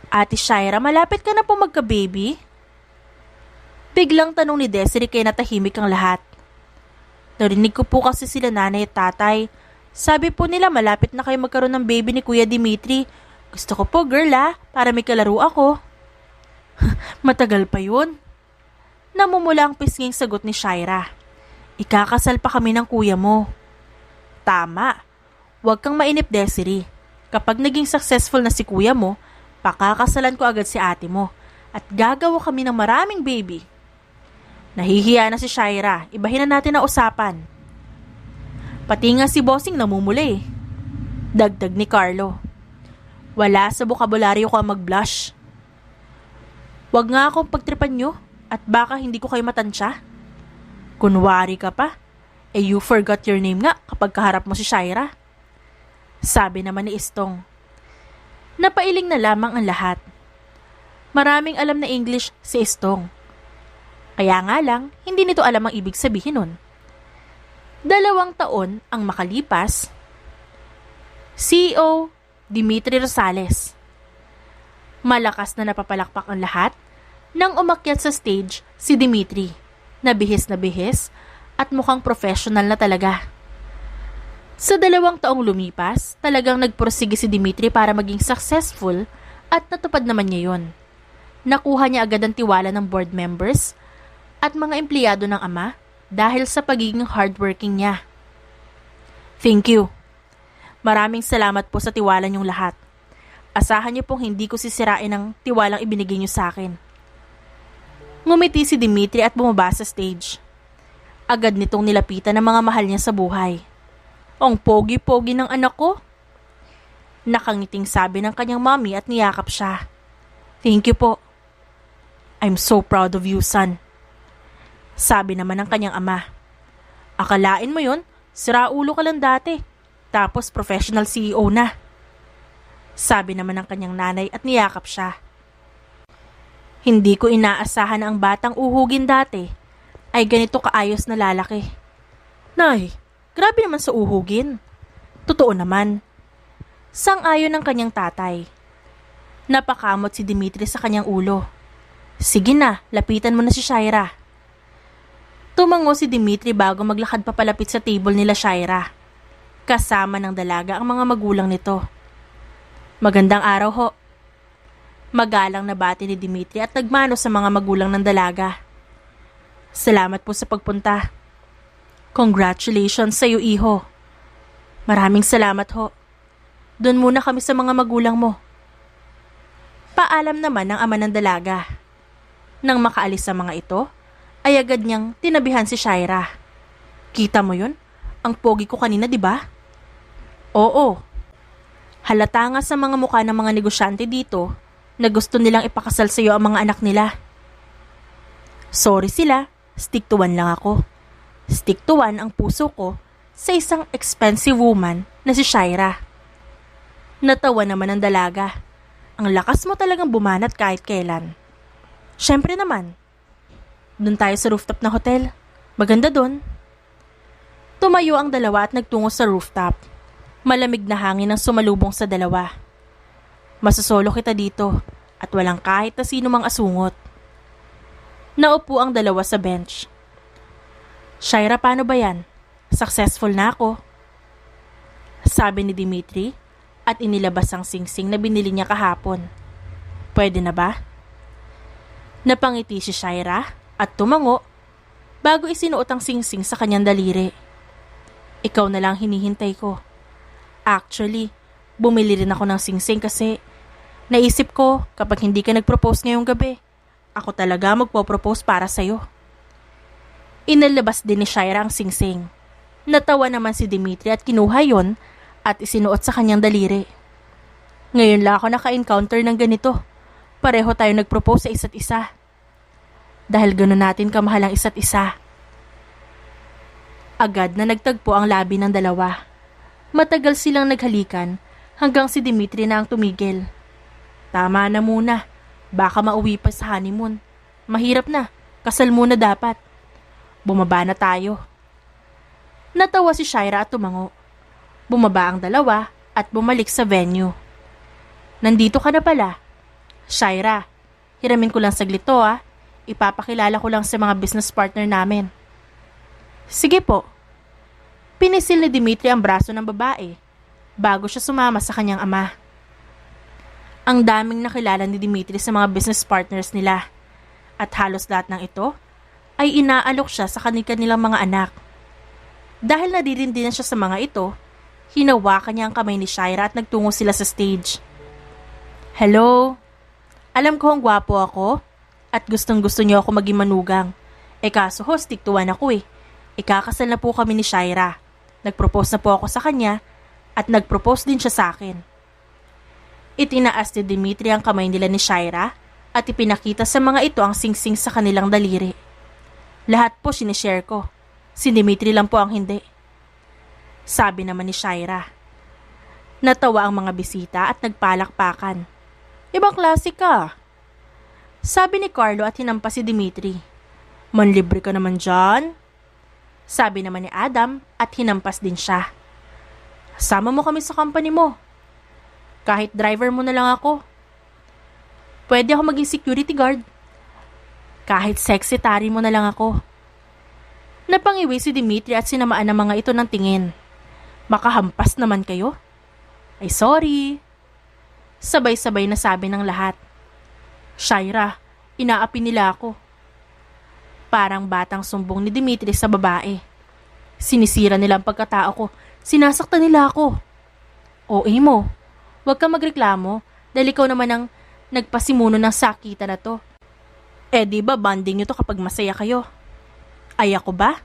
Ate Shaira, malapit ka na po magka-baby? Biglang tanong ni Desiree kaya natahimik ang lahat. Narinig ko po kasi sila nanay at tatay. Sabi po nila malapit na kayo magkaroon ng baby ni Kuya Dimitri. Gusto ko po girl para may kalaro ako. Matagal pa yun. Namumula ang pisnging sagot ni Shaira. Ikakasal pa kami ng kuya mo. Tama. Huwag kang mainip Desiree. Kapag naging successful na si kuya mo, pakakasalan ko agad si ate mo. At gagawa kami ng maraming baby. Nahihiya na si Shaira. Ibahin na natin ang usapan. Pati nga si Bossing namumula Dagdag ni Carlo. Wala sa bokabularyo ko ang mag-blush. Wag nga akong pagtripan nyo at baka hindi ko kayo matansya. Kunwari ka pa. You forgot your name nga kapag kaharap mo si Shaira. Sabi naman ni Istong. Napailing na lamang ang lahat. Maraming alam na English si Istong. Kaya nga lang, hindi nito alam ang ibig sabihin nun. 2 taon ang makalipas, CEO Dimitri Rosales. Malakas na napapalakpak ang lahat nang umakyat sa stage si Dimitri, na bihis at mukhang professional na talaga. Sa 2 taong lumipas, talagang nagpursige si Dimitri para maging successful at natupad naman niya yun. Nakuha niya agad ang tiwala ng board members at mga empleyado ng ama dahil sa pagiging hardworking niya. Thank you. Maraming salamat po sa tiwala niyong lahat. Asahan niyo pong hindi ko sisirain ang tiwalang ibinigay niyo sa akin. Ngumiti si Dimitri at bumaba sa stage. Agad nitong nilapitan ng mga mahal niya sa buhay. Ang pogi-pogi ng anak ko. Nakangiting sabi ng kanyang mommy at niyakap siya. Thank you po. I'm so proud of you, son. Sabi naman ng kanyang ama. Akalain mo yun, siraulo ka lang dati. Tapos professional CEO na. Sabi naman ng kanyang nanay at niyakap siya. Hindi ko inaasahan na ang batang uhugin dati ay ganito kaayos na lalaki. Nay, grabe naman sa uhugin. Totoo naman. Sang-ayon ng kanyang tatay. Napakamot si Dimitri sa kanyang ulo. Sige na, lapitan mo na si Shaira. Tumango si Dimitri bago maglakad papalapit sa table nila Shaira. Kasama ng dalaga ang mga magulang nito. Magandang araw ho. Magalang na bati ni Dimitri at nagmano sa mga magulang ng dalaga. Salamat po sa pagpunta. Congratulations sa iyo, iho. Maraming salamat ho. Doon muna kami sa mga magulang mo. Paalam naman ng ama ng dalaga. Nang makaalis sa mga ito, ay agad niyang tinabihan si Shaira. Kita mo yun? Ang pogi ko kanina, di ba? Oo. Halata nga sa mga mukha ng mga negosyante dito na gusto nilang ipakasal sa iyo ang mga anak nila. Sorry sila, stick to one lang ako. Stick to one ang puso ko sa isang expensive woman na si Shaira. Natawa naman ang dalaga. Ang lakas mo talagang bumanat kahit kailan. Syempre naman. Doon tayo sa rooftop na hotel. Maganda doon. Tumayo ang dalawa at nagtungo sa rooftop. Malamig na hangin ang sumalubong sa dalawa. Masasolo kita dito at walang kahit na sino mang asungot. Naupo ang dalawa sa bench. Shaira, paano ba yan? Successful na ako. Sabi ni Dimitri at inilabas ang singsing na binili niya kahapon. Pwede na ba? Napangiti si Shaira at tumango bago isinuot ang singsing sa kanyang daliri. Ikaw na lang hinihintay ko. Actually, bumili rin ako ng singsing kasi naisip ko kapag hindi ka nag-propose ngayong gabi, ako talaga magpo-propose para sa'yo. Inalabas din ni Shaira ang singsing. Natawa naman si Dimitri at kinuha yon at isinuot sa kanyang daliri. Ngayon lang ako naka-encounter ng ganito. Pareho tayo nag-propose sa isa't isa. Dahil gano'n natin kamahal ang isa't isa. Agad na nagtagpo ang labi ng dalawa. Matagal silang naghalikan hanggang si Dimitri na ang tumigil. Tama na muna. Baka mauwi pa sa honeymoon. Mahirap na. Kasal muna dapat. Bumaba na tayo. Natawa si Shaira at tumango. Bumaba ang dalawa at bumalik sa venue. Nandito ka na pala. Shaira, hiramin ko lang saglit to ah. Ipapakilala ko lang sa mga business partner namin. Sige po. Pinisil ni Dimitri ang braso ng babae bago siya sumama sa kanyang ama. Ang daming nakilala ni Dimitri sa mga business partners nila at halos lahat ng ito ay inaalok siya sa kanilang mga anak. Dahil nadirindi na siya sa mga ito, hinawakan niya ang kamay ni Shaira at nagtungo sila sa stage. Hello? Alam ko ang gwapo ako at gustong gusto niyo ako maging manugang. Kaso ho, stick to one ako eh. Ikakasal na po kami ni Shaira. Nagpropose na po ako sa kanya at nagpropose din siya sa akin. Itinaas ni Dimitri ang kamay nila ni Shaira at ipinakita sa mga ito ang singsing sa kanilang daliri. Lahat po sinishare ko. Si Dimitri lang po ang hindi. Sabi naman ni Shaira. Natawa ang mga bisita at nagpalakpakan. Ibang klase ka. Sabi ni Carlo at hinampas si Dimitri. Manlibre ka naman dyan. Sabi naman ni Adam at hinampas din siya. Sama mo kami sa company mo. Kahit driver mo na lang ako. Pwede ako maging security guard. Kahit secretary mo na lang ako. Napangiwi si Dimitri at sinamaan ng mga ito ng tingin. Makahampas naman kayo? Ay sorry. Sabay-sabay na sabi ng lahat. Shaira, inaapi nila ako. Parang batang sumbong ni Dimitri sa babae. Sinisira nila ang pagkatao ko. Sinasaktan nila ako. OA mo. Huwag kang magreklamo dahil ikaw naman ang nagpasimuno ng sakita na to. Di ba bonding nyo to kapag masaya kayo? Ay ako ba?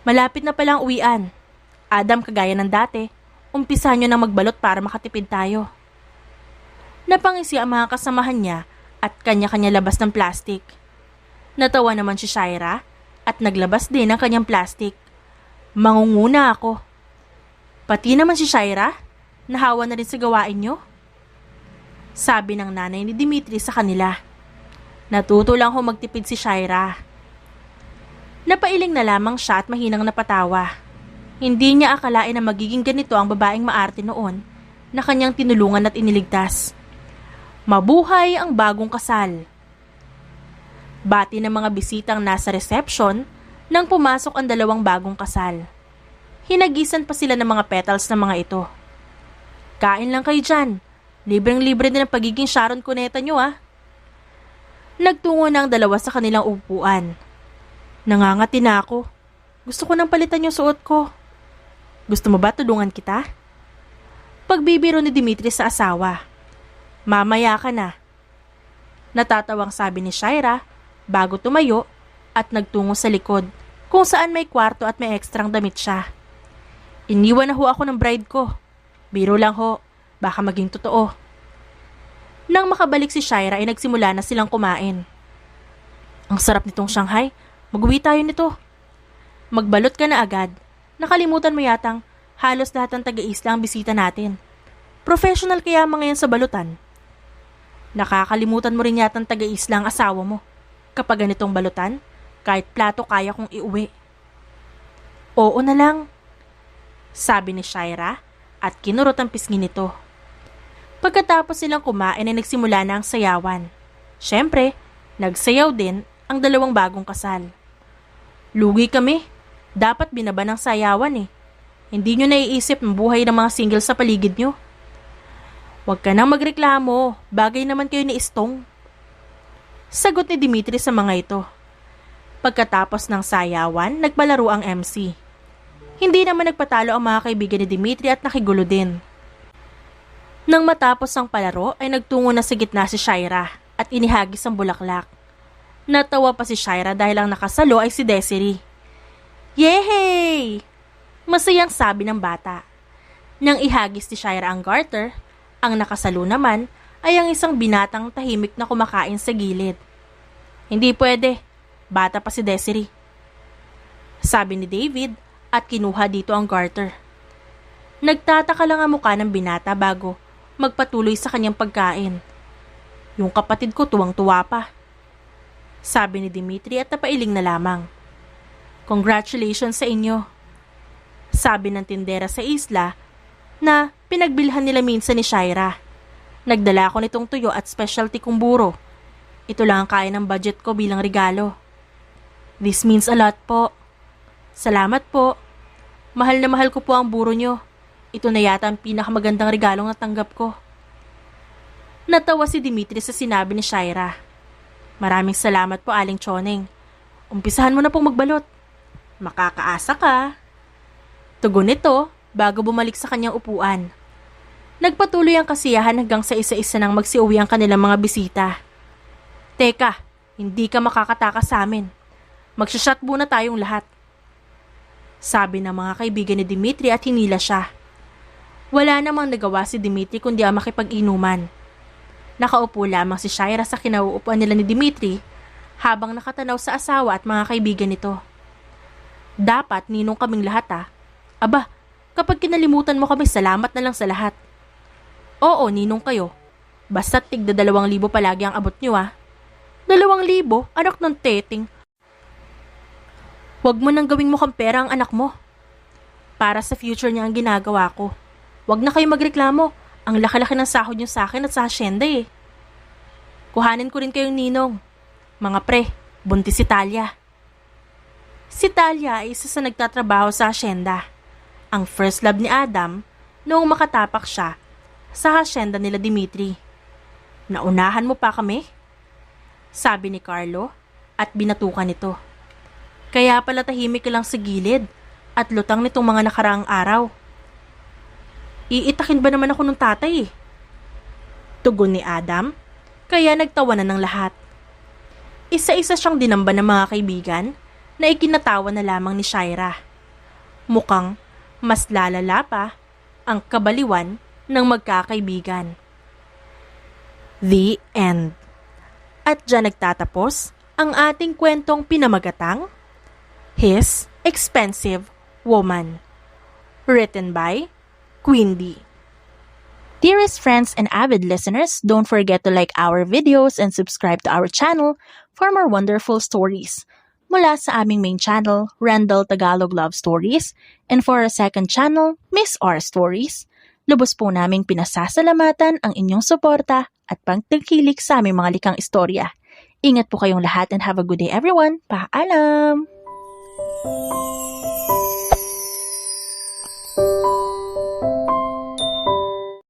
Malapit na palang uwian. Adam, kagaya ng dati, umpisahan nyo nang magbalot para makatipid tayo. Napangisi ang mga kasamahan niya at kanya-kanya labas ng plastic. Natawa naman si Shaira at naglabas din ng kanyang plastic. Mangunguna ako. Pati naman si Shaira, nahawa na rin sa gawain nyo? Sabi ng nanay ni Dimitri sa kanila. Natuto lang ho magtipid si Shaira. Napailing na lamang siya at mahinang napatawa. Hindi niya akalain na magiging ganito ang babaeng maarte noon na kanyang tinulungan at iniligtas. Mabuhay ang bagong kasal. Bati ng mga bisitang nasa reception nang pumasok ang dalawang bagong kasal. Hinagisan pa sila ng mga petals ng mga ito. Kain lang kayo dyan. Libreng-libre din ang pagiging Sharon Cuneta nyo ah. Nagtungo na ang dalawa sa kanilang upuan. Nangangati na ako. Gusto ko nang palitan yung suot ko. Gusto mo ba tulungan kita? Pagbibiro ni Dimitri sa asawa. Mamaya ka na. Natatawang sabi ni Shaira bago tumayo at nagtungo sa likod kung saan may kwarto at may ekstrang damit siya. Iniwan na ho ako ng bride ko. Biro lang ho, baka maging totoo. Nang makabalik si Shaira ay nagsimula na silang kumain. Ang sarap nitong Shanghai, mag-uwi tayo nito. Magbalot ka na agad. Nakalimutan mo yatang halos lahat ng taga-isla ang bisita natin. Professional kaya mga yan sa balutan. Nakakalimutan mo rin yatang taga-isla ang asawa mo. Kapag ganitong balutan, kahit plato kaya kong iuwi. Oo na lang, sabi ni Shaira at kinurot ang pisngi nito. Pagkatapos silang kumain ay nagsimula na ang sayawan. Siyempre, nagsayaw din ang dalawang bagong kasal. Lugi kami. Dapat binaba ng sayawan eh. Hindi nyo naiisip ang buhay ng mga single sa paligid nyo. Huwag ka nang magreklamo. Bagay naman kayo ni Istong. Sagot ni Dimitri sa mga ito. Pagkatapos ng sayawan, nagpalaro ang MC. Hindi naman nagpatalo ang mga kaibigan ni Dimitri at nakigulo din. Nang matapos ang palaro ay nagtungo na sa gitna si Shaira at inihagis ang bulaklak. Natawa pa si Shaira dahil ang nakasalo ay si Desiree. Yehey! Masayang sabi ng bata. Nang ihagis ni Shaira ang garter, ang nakasalo naman ay ang isang binatang tahimik na kumakain sa gilid. Hindi pwede, bata pa si Desiree, sabi ni David at kinuha dito ang garter. Nagtataka lang ang mukha ng binata bago magpatuloy sa kanyang pagkain. Yung kapatid ko tuwang-tuwa pa, sabi ni Dimitri at napailing na lamang. Congratulations sa inyo, sabi ng tindera sa isla na pinagbilhan nila minsan ni Shaira. Nagdala ako nitong tuyo at specialty kong buro. Ito lang ang kaya ng budget ko bilang regalo. This means a lot po. Salamat po. Mahal na mahal ko po ang buro nyo. Ito na yata ang pinakamagandang regalong natanggap ko. Natawa si Dimitri sa sinabi ni Shaira. Maraming salamat po, Aling Choneng. Umpisahan mo na pong magbalot. Makakaasa ka. Tugon nito bago bumalik sa kanyang upuan. Nagpatuloy ang kasiyahan hanggang sa isa-isa nang magsiuwi ang kanilang mga bisita. Teka, hindi ka makakatakas sa amin. Magsashot muna tayong lahat, sabi ng mga kaibigan ni Dimitri at hinila siya. Wala namang nagawa si Dimitri kundi ang makipag-inuman. Nakaupo lamang si Shaira sa kinauupuan nila ni Dimitri habang nakatanaw sa asawa at mga kaibigan nito. Dapat ninong kaming lahat ah. Aba, kapag kinalimutan mo kami, salamat na lang sa lahat. Oo, ninong kayo. Basta't tigda 2,000 palagi ang abot nyo ah. 2,000? Anak ng teting. Huwag mo nang gawing mukhang pera ang anak mo. Para sa future niya ang ginagawa ko. Huwag na kayo magreklamo. Ang laki-laki ng sahod niyo sa akin at sa hasyenda eh. Kuhanin ko rin kayong ninong. Mga pre, buntis si Talia. Si Talia ay isa sa nagtatrabaho sa hasyenda. Ang first love ni Adam noong makatapak siya sa hasyenda nila Dimitri. Naunahan mo pa kami? Sabi ni Carlo at binatukan nito. Kaya pala tahimik ka lang sa gilid at lutang nitong mga nakaraang araw. Iitakin ba naman ako ng tatay eh? Tugon ni Adam, kaya nagtawanan ng lahat. Isa-isa siyang dinamba ng mga kaibigan na ikinatawa na lamang ni Shaira. Mukhang mas lalala pa ang kabaliwan ng magkakaibigan. The end. At dyan nagtatapos ang ating kwentong pinamagatang His Expensive Woman. Written by Queen D. Dearest friends and avid listeners, don't forget to like our videos and subscribe to our channel for more wonderful stories. Mula sa aming main channel, Randall Tagalog Love Stories, and for our second channel, Miss R Stories, lubos po naming pinasasalamatan ang inyong suporta at pagtangkilik sa aming mga likang istorya. Ingat po kayong lahat and have a good day everyone. Paalam!